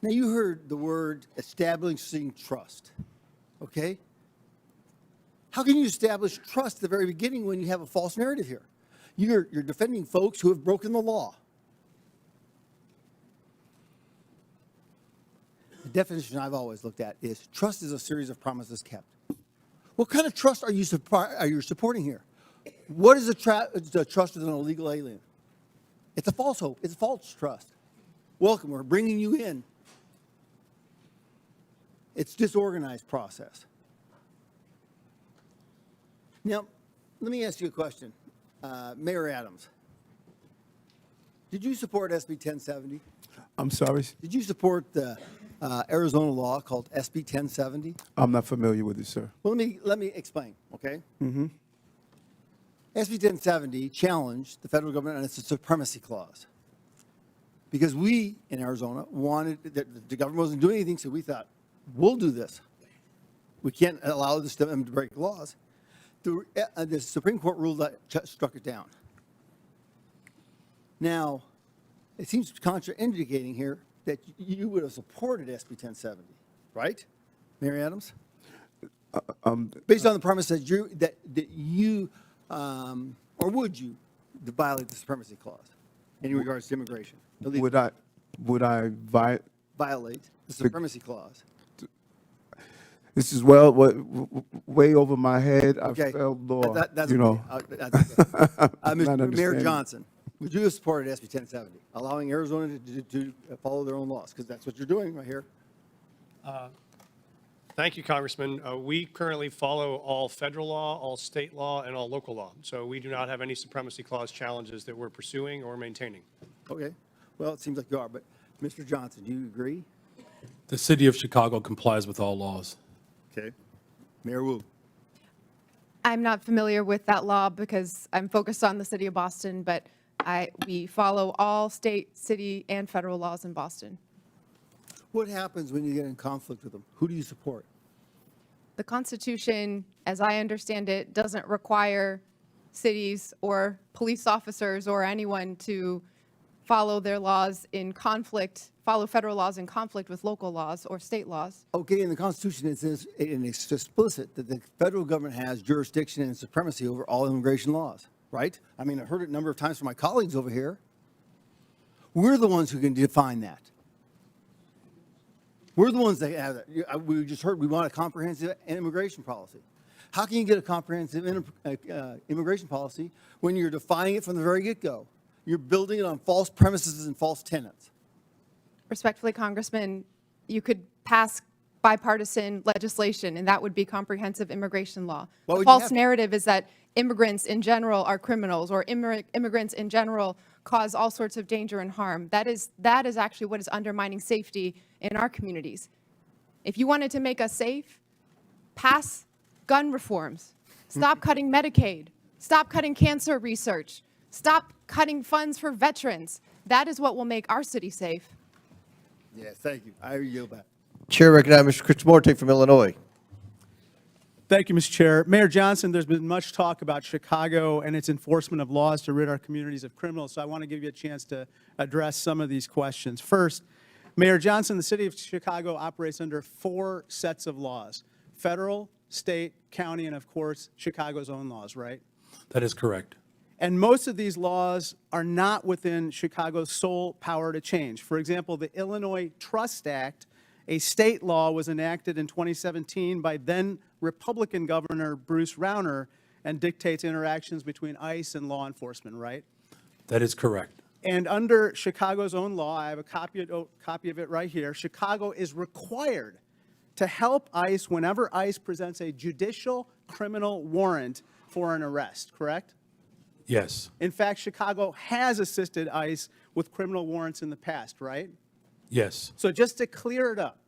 Now, you heard the word establishing trust, okay? How can you establish trust at the very beginning when you have a false narrative here? You're defending folks who have broken the law. The definition I've always looked at is trust is a series of promises kept. What kind of trust are you supporting here? What is the trust with an illegal alien? It's a false hope. It's a false trust. Welcome, we're bringing you in. It's disorganized process. Now, let me ask you a question. Mayor Adams, did you support SB 1070? I'm sorry, Did you support the Arizona law called SB 1070? I'm not familiar with it, sir. Well, let me explain, okay? SB 1070 challenged the federal government on its supremacy clause. Because we, in Arizona, wanted, the government wasn't doing anything, so we thought, we'll do this. We can't allow them to break laws. The Supreme Court ruled that struck it down. Now, it seems contraindicating here that you would have supported SB 1070, right, Mayor Adams? Based on the premise that you or would you violate the supremacy clause in regards to immigration? Would I Violate the supremacy clause? This is way over my head. Okay. I felt law, That's you know. okay. That's okay. Not Mayor understanding. Johnson, would you have supported SB 1070, allowing Arizona to follow their own laws? Because that's what you're doing right here. Thank you, Congressman. We currently follow all federal law, all state law, and all local law. So we do not have any supremacy clause challenges that we're pursuing or maintaining. Okay. Well, it seems like you are, but Mr. Johnson, do you agree? The city of Chicago complies with all laws. Okay. Mayor Wu. I'm not familiar with that law because I'm focused on the city of Boston, but we follow all state, city, and federal laws in Boston. What happens when you get in conflict with them? Who do you support? The Constitution, as I understand it, doesn't require cities or police officers or anyone to follow their laws in conflict, follow federal laws in conflict with local laws or state laws. Okay, in the Constitution, it says, and it's explicit, that the federal government has jurisdiction and supremacy over all immigration laws, right? I mean, I've heard it a number of times from my colleagues over here. We're the ones who can define that. We're the ones that have that. We just heard we want a comprehensive immigration policy. How can you get a comprehensive immigration policy when you're defining it from the very get-go? You're building it on false premises and false tenets. Respectfully, Congressman, you could pass bipartisan legislation, and that would be comprehensive immigration law. What The would you false have? narrative is that immigrants in general are criminals, or immigrants in general cause all sorts of danger and harm. That is actually what is undermining safety in our communities. If you wanted to make us safe, pass gun reforms. Stop cutting Medicaid. Stop cutting cancer research. Stop cutting funds for veterans. That is what will make our city safe. Yes, thank you. I yield back. Chair recognizes Mr. Krishnamurti from Illinois. Thank you, Mr. Chair. Mayor Johnson, there's been much talk about Chicago and its enforcement of laws to rid our communities of criminals, so I want to give you a chance to address some of these questions. First, Mayor Johnson, the city of Chicago operates under 4 sets of laws: federal, state, county, and of course, Chicago's own laws, right? That is correct. And most of these laws are not within Chicago's sole power to change. For example, the Illinois Trust Act, a state law, was enacted in 2017 by then Republican Governor Bruce Rauner and dictates interactions between ICE and law enforcement, right? That is correct. And under Chicago's own law, I have a copy of it right here, Chicago is required to help ICE whenever ICE presents a judicial criminal warrant for an arrest, correct? Yes. In fact, Chicago has assisted ICE with criminal warrants in the past, right? Yes. So just to clear it up,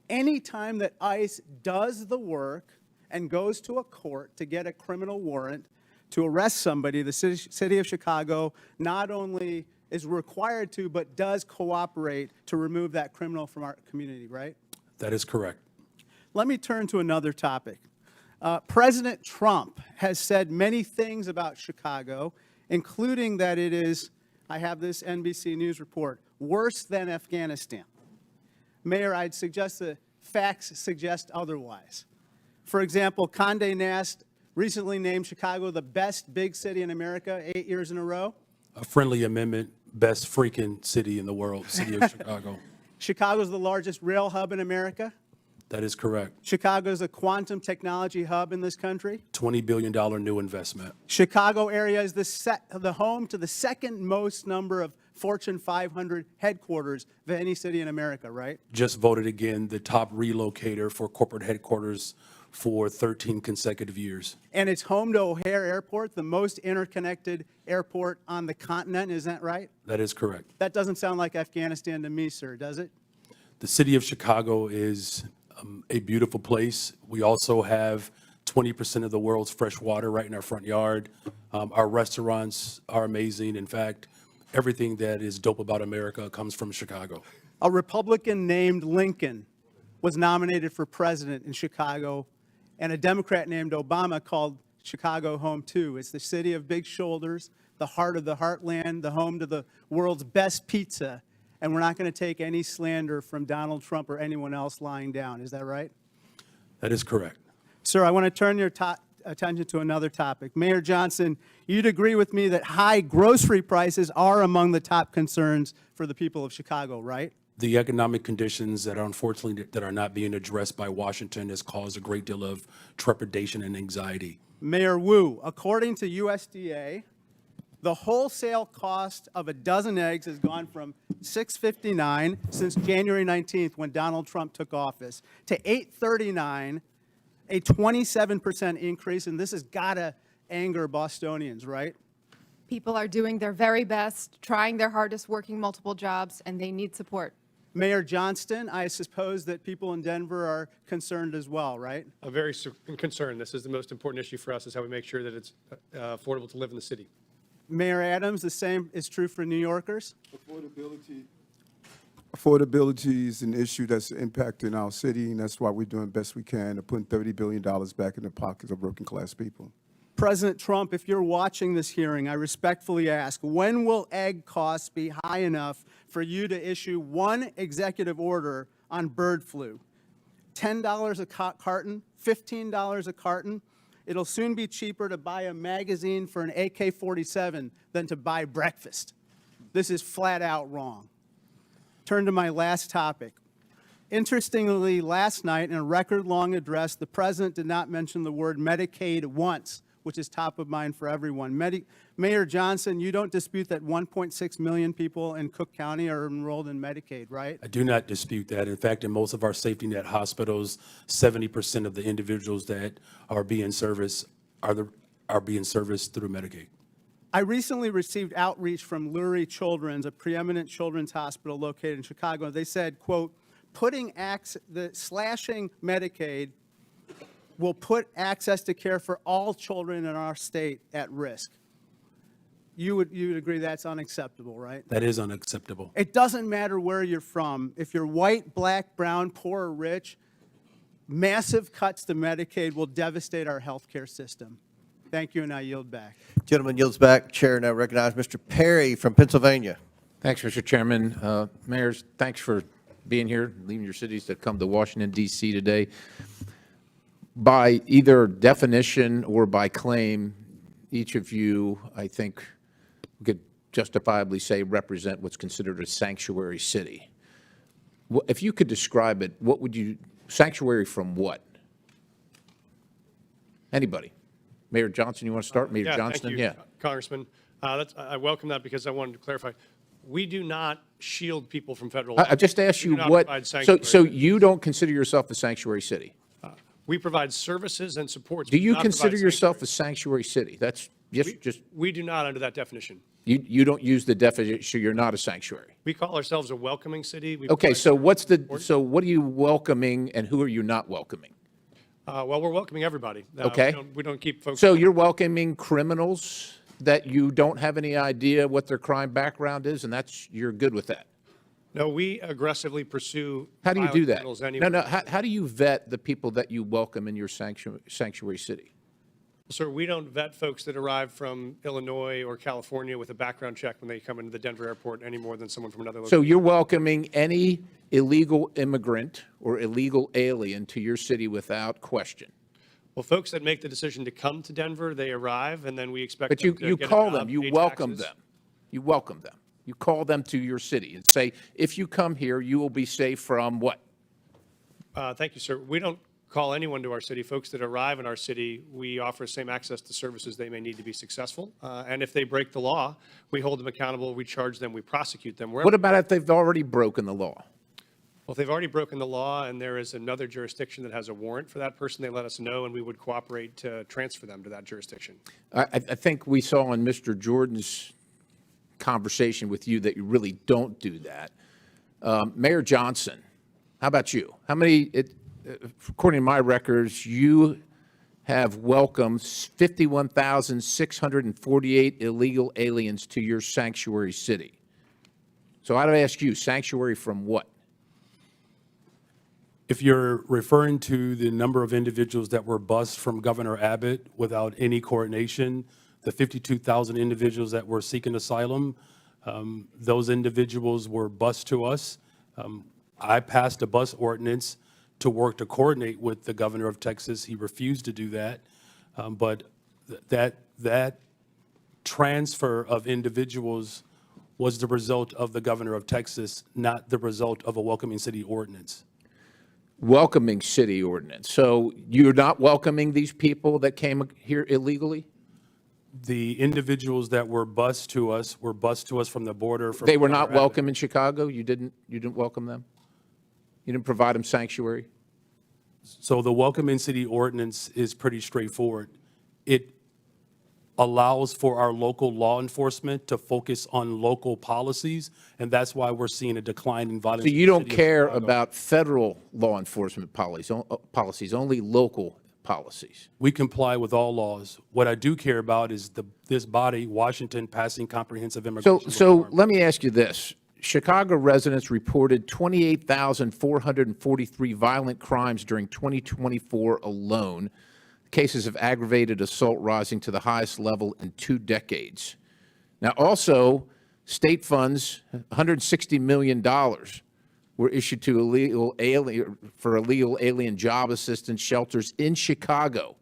any time that ICE does the work and goes to a court to get a criminal warrant to arrest somebody, the city of Chicago not only is required to, but does cooperate to remove that criminal from our community, right? That is correct. Let me turn to another topic. President Trump has said many things about Chicago, including that it is, I have this NBC News report, worse than Afghanistan. Mayor, I'd suggest the facts suggest otherwise. For example, Condé Nast recently named Chicago the best big city in America 8 years in a row. A friendly amendment, best freaking city in the world, city of Chicago. Chicago's the largest rail hub in America. That is correct. Chicago's a quantum technology hub in this country. $20 billion new investment. Chicago area is the home to the second most number of Fortune 500 headquarters of any city in America, right? Just voted again the top relocator for corporate headquarters for 13 consecutive years. And it's home to O'Hare Airport, the most interconnected airport on the continent, is that right? That is correct. That doesn't sound like Afghanistan to me, sir, does it? The city of Chicago is a beautiful place. We also have 20% of the world's fresh water right in our front yard. Our restaurants are amazing. In fact, everything that is dope about America comes from Chicago. A Republican named Lincoln was nominated for president in Chicago, and a Democrat named Obama called Chicago home too. It's the city of big shoulders, the heart of the heartland, the home to the world's best pizza. And we're not going to take any slander from Donald Trump or anyone else lying down. Is that right? That is correct. Sir, I want to turn your attention to another topic. Mayor Johnson, you'd agree with me that high grocery prices are among the top concerns for the people of Chicago, right? The economic conditions that are unfortunately that are not being addressed by Washington has caused a great deal of trepidation and anxiety. Mayor Wu, according to USDA, the wholesale cost of a dozen eggs has gone from $6.59 since January 19th when Donald Trump took office to $8.39, a 27% increase, and this has got to anger Bostonians, right? People are doing their very best, trying their hardest, working multiple jobs, and they need support. Mayor Johnston, I suppose that people in Denver are concerned as well, right? I'm very concerned. This is the most important issue for us, is how we make sure that it's affordable to live in the city. Mayor Adams, the same is true for New Yorkers? Affordability is an issue that's impacting our city, and that's why we're doing the best we can to put $30 billion back in the pockets of working class people. President Trump, if you're watching this hearing, I respectfully ask, when will egg costs be high enough for you to issue one executive order on bird flu? $10 a carton, $15 a carton? It'll soon be cheaper to buy a magazine for an AK-47 than to buy breakfast. This is flat out wrong. Turn to my last topic. Interestingly, last night in a record-long address, the president did not mention the word Medicaid once, which is top of mind for everyone. Mayor Johnson, you don't dispute that 1.6 million people in Cook County are enrolled in Medicaid, right? I do not dispute that. In fact, in most of our safety net hospitals, 70% of the individuals that are being serviced are being serviced through Medicaid. I recently received outreach from Lurie Children's, a preeminent children's hospital located in Chicago. They said, quote, slashing Medicaid will put access to care for all children in our state at risk. You would agree that's unacceptable, right? That is unacceptable. It doesn't matter where you're from. If you're white, black, brown, poor, or rich, massive cuts to Medicaid will devastate our health care system. Thank you, and I yield back. Gentleman yields back. Chair now recognizes Mr. Perry from Pennsylvania. Thanks, Mr. Chairman. Mayors, thanks for being here, leaving your cities to come to Washington, D.C. today. By either definition or by claim, each of you, I think, could justifiably say represent what's considered a sanctuary city. If you could describe it, what would you, sanctuary from what? Anybody? Mayor Johnson, you want to start? Mayor Johnston? Thank you, Congressman. I welcome that because I wanted to clarify. We do not shield people from federal law. I just asked you what, so you don't consider yourself a sanctuary city? We provide services and supports. Do you consider yourself a sanctuary city? That's we do not under that definition. You don't use the definition, you're not a sanctuary. We call ourselves a welcoming city. Okay, so what are you welcoming and who are you not welcoming? Well, we're welcoming everybody. Okay. We don't keep folks. So you're welcoming criminals that you don't have any idea what their crime background is, and you're good with that? No, we aggressively pursue How do you violent do that? criminals anywhere. No. How do you vet the people that you welcome in your sanctuary city? Sir, we don't vet folks that arrive from Illinois or California with a background check when they come into the Denver airport any more than someone from another location. So you're welcoming any illegal immigrant or illegal alien to your city without question? Well, folks that make the decision to come to Denver, they arrive, and then we expect But them to you get a call job, them, you pay welcome taxes. them. You welcome them. You call them to your city and say, if you come here, you will be safe from what? Thank you, sir. We don't call anyone to our city. Folks that arrive in our city, we offer same access to services they may need to be successful. And if they break the law, we hold them accountable, we charge them, we prosecute them. What about if they've already broken the law? Well, if they've already broken the law and there is another jurisdiction that has a warrant for that person, they let us know and we would cooperate to transfer them to that jurisdiction. I think we saw in Mr. Jordan's conversation with you that you really don't do that. Mayor Johnson, how about you? How many, according to my records, you have welcomed 51,648 illegal aliens to your sanctuary city. So I'd ask you, sanctuary from what? If you're referring to the number of individuals that were bused from Governor Abbott without any coordination, the 52,000 individuals that were seeking asylum, those individuals were bused to us. I passed a bus ordinance to work to coordinate with the governor of Texas. He refused to do that. But that transfer of individuals was the result of the governor of Texas, not the result of a welcoming city ordinance. Welcoming city ordinance. So you're not welcoming these people that came here illegally? The individuals that were bused to us from the border. From They were not Governor Abbott. welcome in Chicago? You didn't welcome them? You didn't provide them sanctuary? So the welcoming city ordinance is pretty straightforward. It allows for our local law enforcement to focus on local policies, and that's why we're seeing a decline in violence. So in you the don't city of care Chicago. about federal law enforcement policies, only local policies? We comply with all laws. What I do care about is this body, Washington, passing comprehensive immigration So reform. let me ask you this. Chicago residents reported 28,443 violent crimes during 2024 alone, cases of aggravated assault rising to the highest level in 2 decades. Now, also, state funds, $160 million, were issued to illegal alien job assistance shelters in Chicago.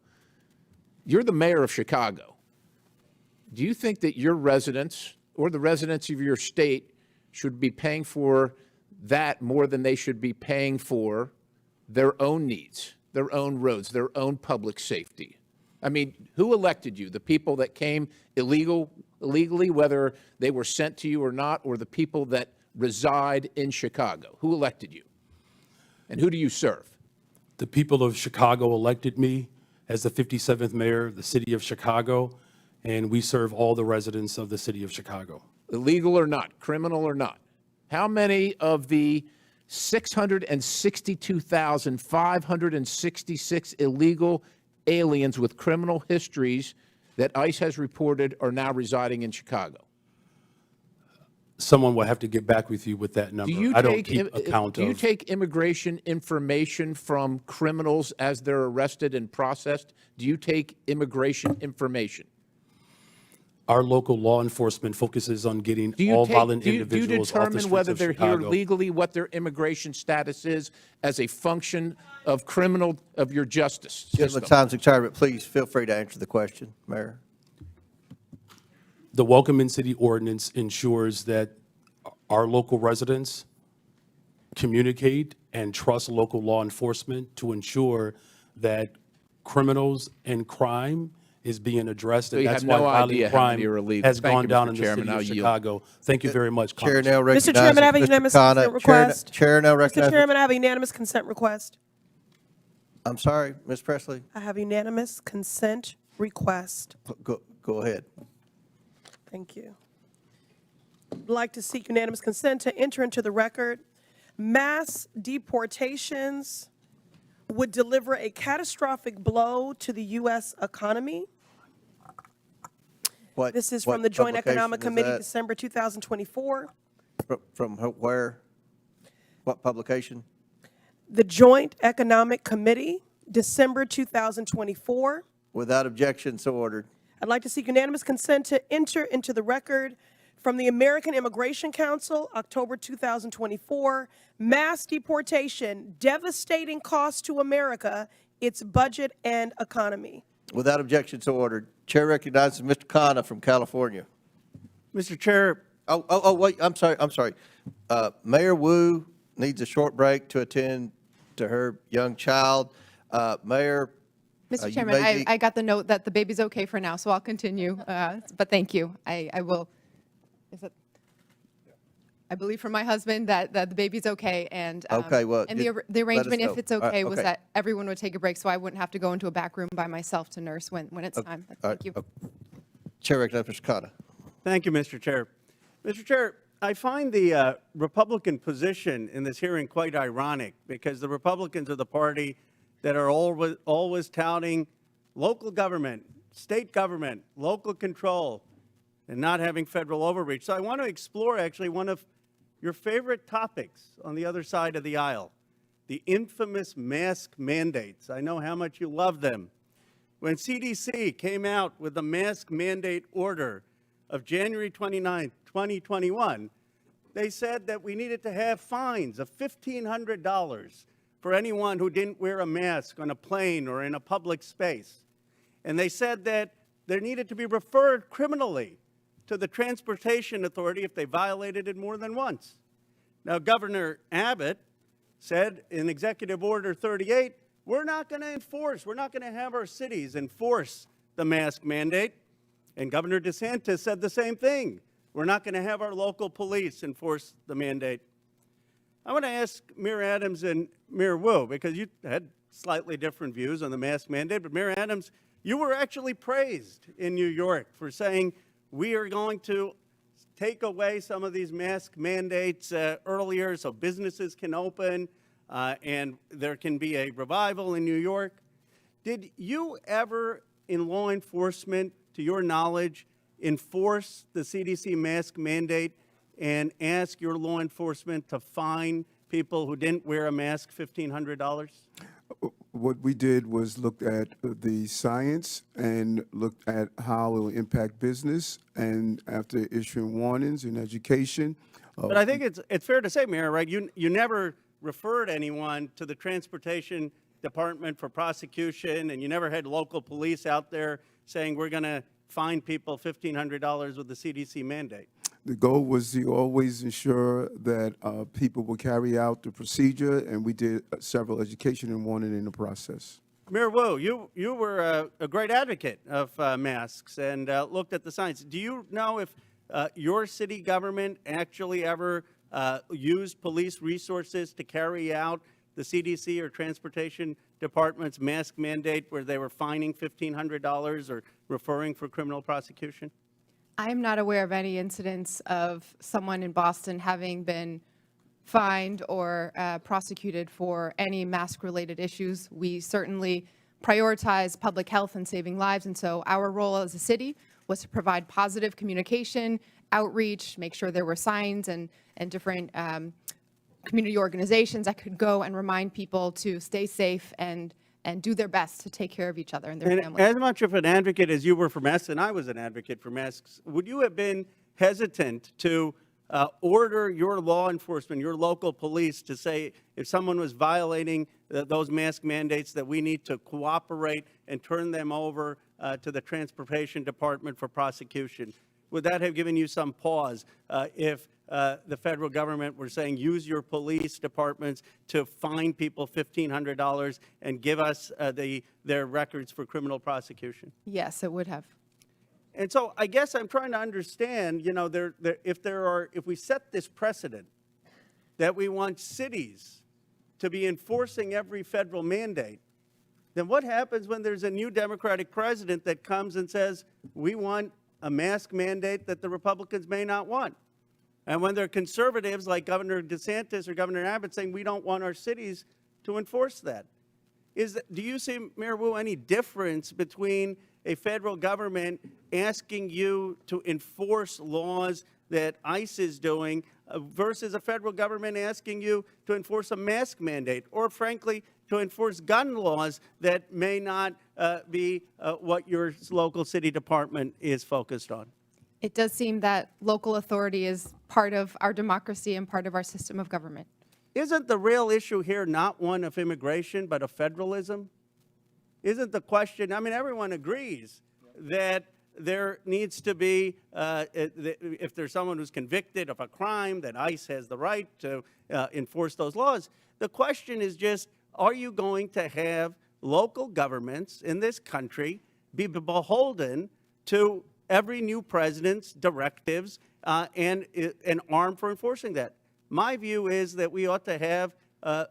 You're the mayor of Chicago. Do you think that your residents or the residents of your state should be paying for that more than they should be paying for their own needs, their own roads, their own public safety? I mean, who elected you? The people that came illegally, whether they were sent to you or not, or the people that reside in Chicago? Who elected you? And who do you serve? The people of Chicago elected me as the 57th mayor of the city of Chicago, and we serve all the residents of the city of Chicago. Illegal or not, criminal or not. How many of the 662,566 illegal aliens with criminal histories that ICE has reported are now residing in Chicago? Someone will have to get back with you with that number. I don't keep account Do you of. take immigration information from criminals as they're arrested and processed? Do you take immigration information? Our local law enforcement focuses on getting Do you all take- violent do you individuals off the determine streets whether of they're here Chicago. legally, what their immigration status is as a function of your justice Gentlemen, system? time's expired, but please feel free to answer the question, Mayor. The Welcome in City ordinance ensures that our local residents communicate and trust local law enforcement to ensure that criminals and crime is being addressed. So And you that's have why no violent idea how crime many are illegal. has Thank gone you, down Mr. in the Chairman. city I'll of yield. Chicago. Thank you very much, Chair Congressman. now recognizes Chairman, I have a Mr. unanimous Khanna. consent request. Chair now Mr. recognizes. Chairman, I have a unanimous consent request. I'm sorry, Ms. Presley. I have unanimous consent request. Go ahead. Thank you. I'd like to seek unanimous consent to enter into the record mass deportations would deliver a catastrophic blow to the U.S. economy. This is from the Joint Economic Committee, December 2024. From where? What publication? The Joint Economic Committee, December 2024. Without objection, so ordered. I'd like to seek unanimous consent to enter into the record from the American Immigration Council, October 2024, mass deportation, devastating cost to America, its budget and economy. Without objection, so ordered. Chair recognizes Mr. Khanna from California. Mr. Chair, Wait, I'm sorry. Mayor Wu needs a short break to attend to her young child. Mayor. Mr. you Chairman, may be- I got the note that the baby's okay for now, so I'll continue. But thank you. I will. Is it? I believe from my husband that the baby's okay, and Okay, well, and just the arrangement, let us if it's know. All right, okay, was okay. that everyone would take a break, so I wouldn't have to go into a back room by myself to nurse when it's time. Thank you. Chair recognizes Mr. Khanna. thank you, Mr. Chair. Mr. Chair, I find the Republican position in this hearing quite ironic because the Republicans are the party that are always touting local government, state government, local control, and not having federal overreach. So I want to explore actually one of your favorite topics on the other side of the aisle, the infamous mask mandates. I know how much you love them. When CDC came out with the mask mandate order of January 29, 2021, they said that we needed to have fines of $1,500 for anyone who didn't wear a mask on a plane or in a public space. And they said that there needed to be referred criminally to the Transportation Authority if they violated it more than once. Now, Governor Abbott said in Executive Order 38, we're not going to enforce, we're not going to have our cities enforce the mask mandate. And Governor DeSantis said the same thing. We're not going to have our local police enforce the mandate. I want to ask Mayor Adams and Mayor Wu, because you had slightly different views on the mask mandate, but Mayor Adams, you were actually praised in New York for saying we are going to take away some of these mask mandates earlier so businesses can open and there can be a revival in New York. Did you ever, in law enforcement, to your knowledge, enforce the CDC mask mandate and ask your law enforcement to fine people who didn't wear a mask $1,500? What we did was look at the science and looked at how it will impact business, and after issuing warnings in education. But I think it's fair to say, Mayor, right, you never referred anyone to the Transportation Department for prosecution, and you never had local police out there saying we're going to fine people $1,500 with the CDC mandate. The goal was to always ensure that people will carry out the procedure, and we did several education and warning in the process. Mayor Wu, you were a great advocate of masks and looked at the science. Do you know if your city government actually ever used police resources to carry out the CDC or Transportation Department's mask mandate where they were fining $1,500 or referring for criminal prosecution? I am not aware of any incidents of someone in Boston having been fined or prosecuted for any mask-related issues. We certainly prioritize public health and saving lives, and so our role as a city was to provide positive communication, outreach, make sure there were signs and different community organizations that could go and remind people to stay safe and do their best to take care of each other and their And families. as much of an advocate as you were for masks, and I was an advocate for masks, would you have been hesitant to order your law enforcement, your local police, to say if someone was violating those mask mandates that we need to cooperate and turn them over to the Transportation Department for prosecution? Would that have given you some pause if the federal government were saying use your police departments to fine people $1,500 and give us their records for criminal prosecution? Yes, it would have. And so I guess I'm trying to understand, you know, if we set this precedent that we want cities to be enforcing every federal mandate, then what happens when there's a new Democratic president that comes and says, we want a mask mandate that the Republicans may not want? And when there are conservatives like Governor DeSantis or Governor Abbott saying we don't want our cities to enforce that. do you see, Mayor Wu, any difference between a federal government asking you to enforce laws that ICE is doing versus a federal government asking you to enforce a mask mandate, or frankly, to enforce gun laws that may not be what your local city department is focused on? It does seem that local authority is part of our democracy and part of our system of government. Isn't the real issue here not one of immigration, but of federalism? Isn't the question, I mean, everyone agrees that there needs to be, if there's someone who's convicted of a crime, that ICE has the right to enforce those laws. The question is just, are you going to have local governments in this country be beholden to every new president's directives and an arm for enforcing that? My view is that we ought to have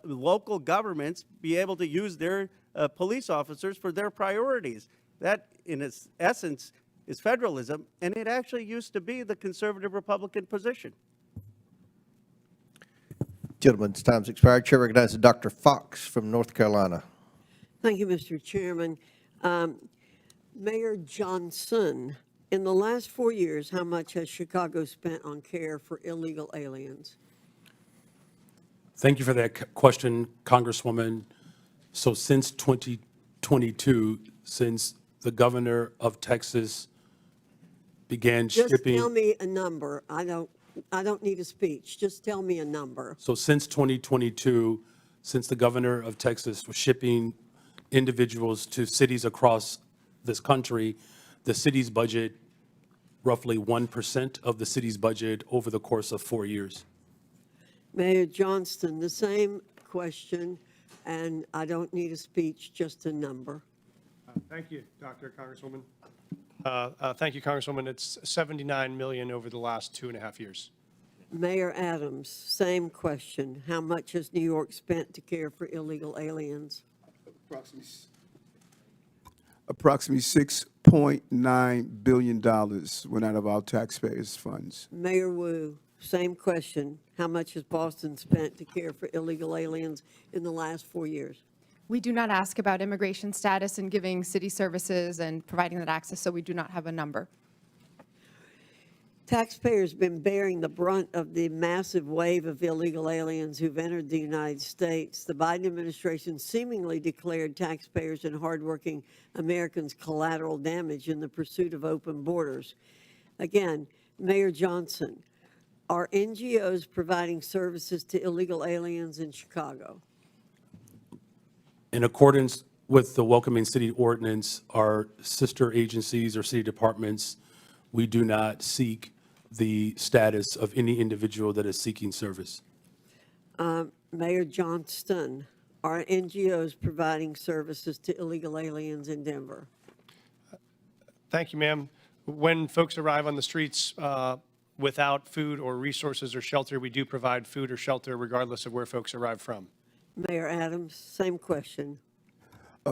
local governments be able to use their police officers for their priorities. That, in its essence, is federalism, and it actually used to be the conservative Republican position. Gentleman's time's expired. Chair recognizes Dr. Fox from North Carolina. Thank you, Mr. Chairman. Mayor Johnson, in the last 4 years, how much has Chicago spent on care for illegal aliens? Thank you for that question, Congresswoman. So since 2022, since the governor of Texas began Just shipping. tell me a number. I don't need a speech. Just tell me a number. So since 2022, since the governor of Texas was shipping individuals to cities across this country, the city's budget, roughly 1% of the city's budget over the course of 4 years. Mayor Johnston, the same question, and I don't need a speech, just a number. Thank you, Congresswoman. Thank you, Congresswoman. It's $79 million over the last 2.5 years. Mayor Adams, same question. How much has New York spent to care for illegal aliens? Approximately $6.9 billion went out of our taxpayers' funds. Mayor Wu, same question. How much has Boston spent to care for illegal aliens in the last 4 years? We do not ask about immigration status and giving city services and providing that access, so we do not have a number. Taxpayers have been bearing the brunt of the massive wave of illegal aliens who've entered the United States. The Biden administration seemingly declared taxpayers and hardworking Americans collateral damage in the pursuit of open borders. Again, Mayor Johnson, are NGOs providing services to illegal aliens in Chicago? In accordance with the Welcoming City Ordinance, our sister agencies or city departments, we do not seek the status of any individual that is seeking service. Mayor Johnston, are NGOs providing services to illegal aliens in Denver? Thank you, ma'am. When folks arrive on the streets without food or resources or shelter, we do provide food or shelter regardless of where folks arrive from. Mayor Adams, same question.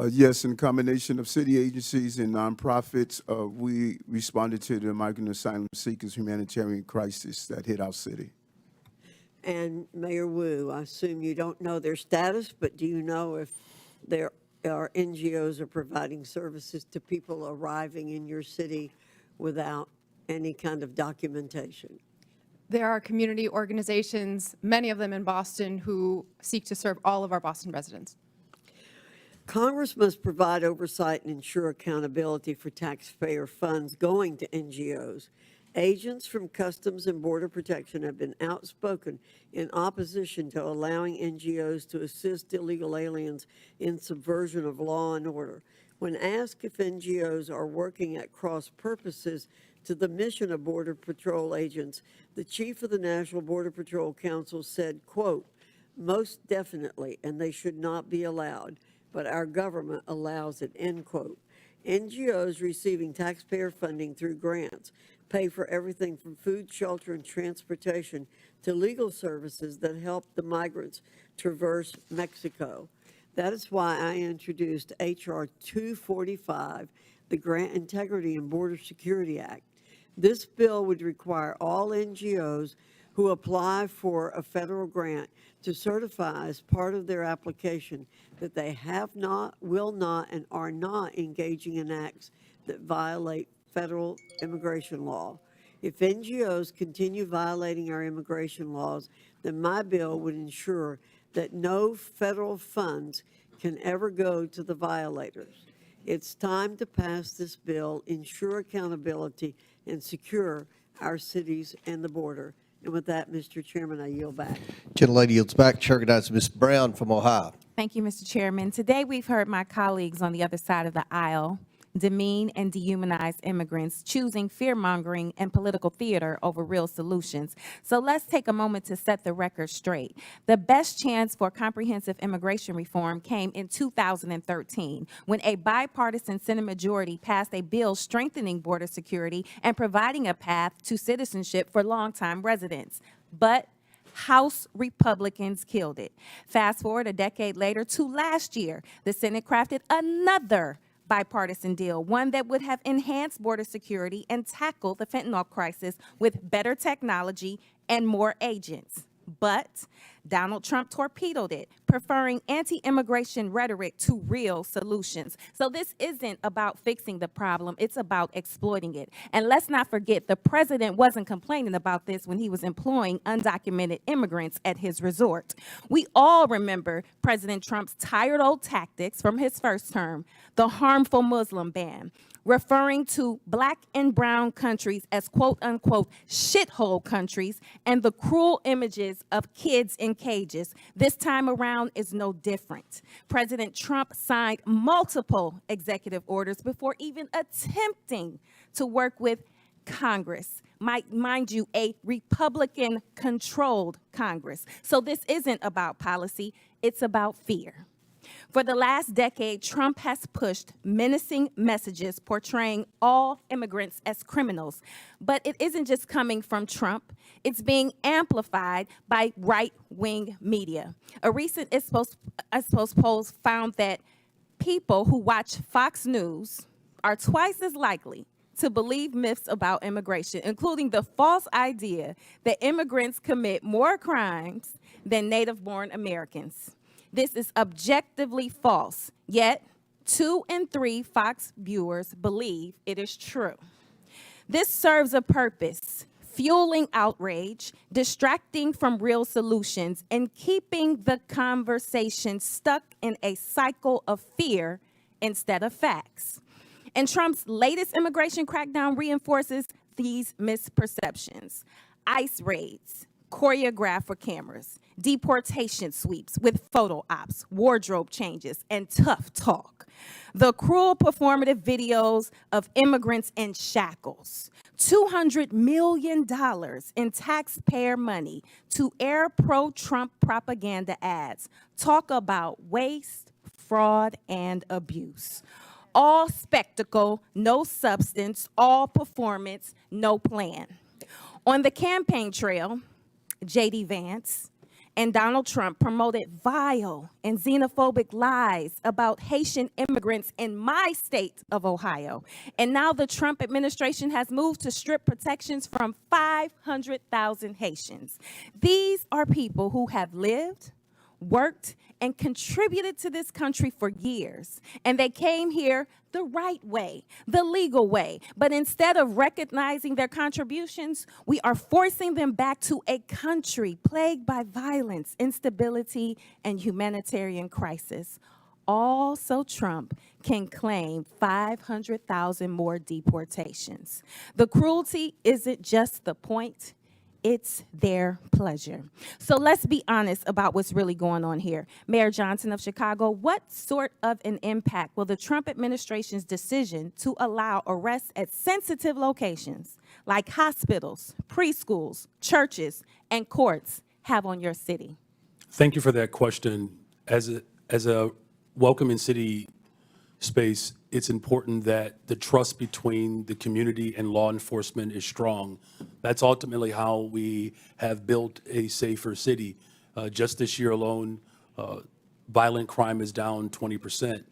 Yes, in combination of city agencies and nonprofits, we responded to the migrant asylum seekers humanitarian crisis that hit our city. And Mayor Wu, I assume you don't know their status, but do you know if there are NGOs are providing services to people arriving in your city without any kind of documentation? There are community organizations, many of them in Boston, who seek to serve all of our Boston residents. Congress must provide oversight and ensure accountability for taxpayer funds going to NGOs. Agents from Customs and Border Protection have been outspoken in opposition to allowing NGOs to assist illegal aliens in subversion of law and order. When asked if NGOs are working at cross purposes to the mission of Border Patrol agents, the chief of the National Border Patrol Council said, quote, "Most definitely, and they should not be allowed, but our government allows it," end quote. NGOs receiving taxpayer funding through grants pay for everything from food, shelter, and transportation to legal services that help the migrants traverse Mexico. That is why I introduced H.R. 245, the Grant Integrity and Border Security Act. This bill would require all NGOs who apply for a federal grant to certify as part of their application that they have not, will not, and are not engaging in acts that violate federal immigration law. If NGOs continue violating our immigration laws, then my bill would ensure that no federal funds can ever go to the violators. It's time to pass this bill, ensure accountability, and secure our cities and the border. And with that, Mr. Chairman, I yield back. Gentlelady yields back. Chair recognizes Ms. Brown from Ohio. Thank you, Mr. Chairman. Today, we've heard my colleagues on the other side of the aisle demean and dehumanize immigrants, choosing fear-mongering and political theater over real solutions. So let's take a moment to set the record straight. The best chance for comprehensive immigration reform came in 2013, when a bipartisan Senate majority passed a bill strengthening border security and providing a path to citizenship for longtime residents. But House Republicans killed it. Fast forward a decade later to last year, the Senate crafted another bipartisan deal, one that would have enhanced border security and tackled the fentanyl crisis with better technology and more agents. But Donald Trump torpedoed it, preferring anti-immigration rhetoric to real solutions. So this isn't about fixing the problem, it's about exploiting it. And let's not forget, the president wasn't complaining about this when he was employing undocumented immigrants at his resort. We all remember President Trump's tired old tactics from his first term, the harmful Muslim ban, referring to black and brown countries as quote unquote shithole countries, and the cruel images of kids in cages. This time around is no different. President Trump signed multiple executive orders before even attempting to work with Congress. Mind you, a Republican-controlled Congress. So this isn't about policy, it's about fear. For the last decade, Trump has pushed menacing messages portraying all immigrants as criminals. But it isn't just coming from Trump. It's being amplified by right-wing media. A recent Ipsos poll found that people who watch Fox News are twice as likely to believe myths about immigration, including the false idea that immigrants commit more crimes than native-born Americans. This is objectively false, yet 2 in 3 Fox viewers believe it is true. This serves a purpose: fueling outrage, distracting from real solutions, and keeping the conversation stuck in a cycle of fear instead of facts. And Trump's latest immigration crackdown reinforces these misperceptions. ICE raids, choreographed for cameras, deportation sweeps with photo ops, wardrobe changes, and tough talk. The cruel performative videos of immigrants in shackles. $200 million in taxpayer money to air pro-Trump propaganda ads. Talk about waste, fraud, and abuse. All spectacle, no substance, all performance, no plan. On the campaign trail, J.D. Vance and Donald Trump promoted vile and xenophobic lies about Haitian immigrants in my state of Ohio. And now the Trump administration has moved to strip protections from 500,000 Haitians. These are people who have lived, worked, and contributed to this country for years. And they came here the right way, the legal way. But instead of recognizing their contributions, we are forcing them back to a country plagued by violence, instability, and humanitarian crisis. All so Trump can claim 500,000 more deportations. The cruelty isn't just the point, it's their pleasure. So let's be honest about what's really going on here. Mayor Johnson of Chicago, what sort of an impact will the Trump administration's decision to allow arrests at sensitive locations like hospitals, preschools, churches, and courts have on your city? Thank you for that question. As a welcoming city space, it's important that the trust between the community and law enforcement is strong. That's ultimately how we have built a safer city. Just this year alone, violent crime is down 20%.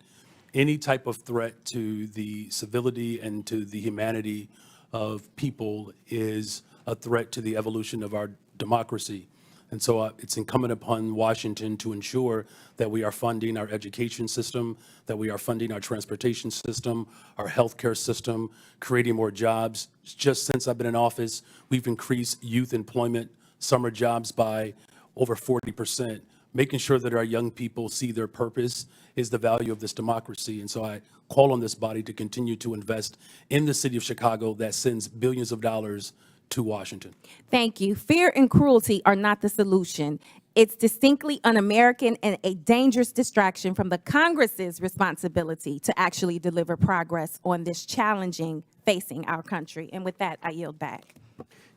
Any type of threat to the civility and to the humanity of people is a threat to the evolution of our democracy. And so it's incumbent upon Washington to ensure that we are funding our education system, that we are funding our transportation system, our healthcare system, creating more jobs. Just since I've been in office, we've increased youth employment, summer jobs by over 40%. Making sure that our young people see their purpose is the value of this democracy. And so I call on this body to continue to invest in the city of Chicago that sends billions of dollars to Washington. Thank you. Fear and cruelty are not the solution. It's distinctly un-American and a dangerous distraction from the Congress's responsibility to actually deliver progress on this challenging facing our country. And with that, I yield back.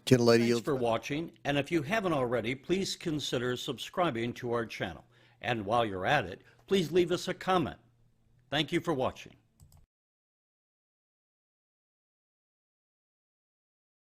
Gentlelady Thanks yields. for watching, and if you haven't already, please consider subscribing to our channel. And while you're at it, please leave us a comment. Thank you for watching.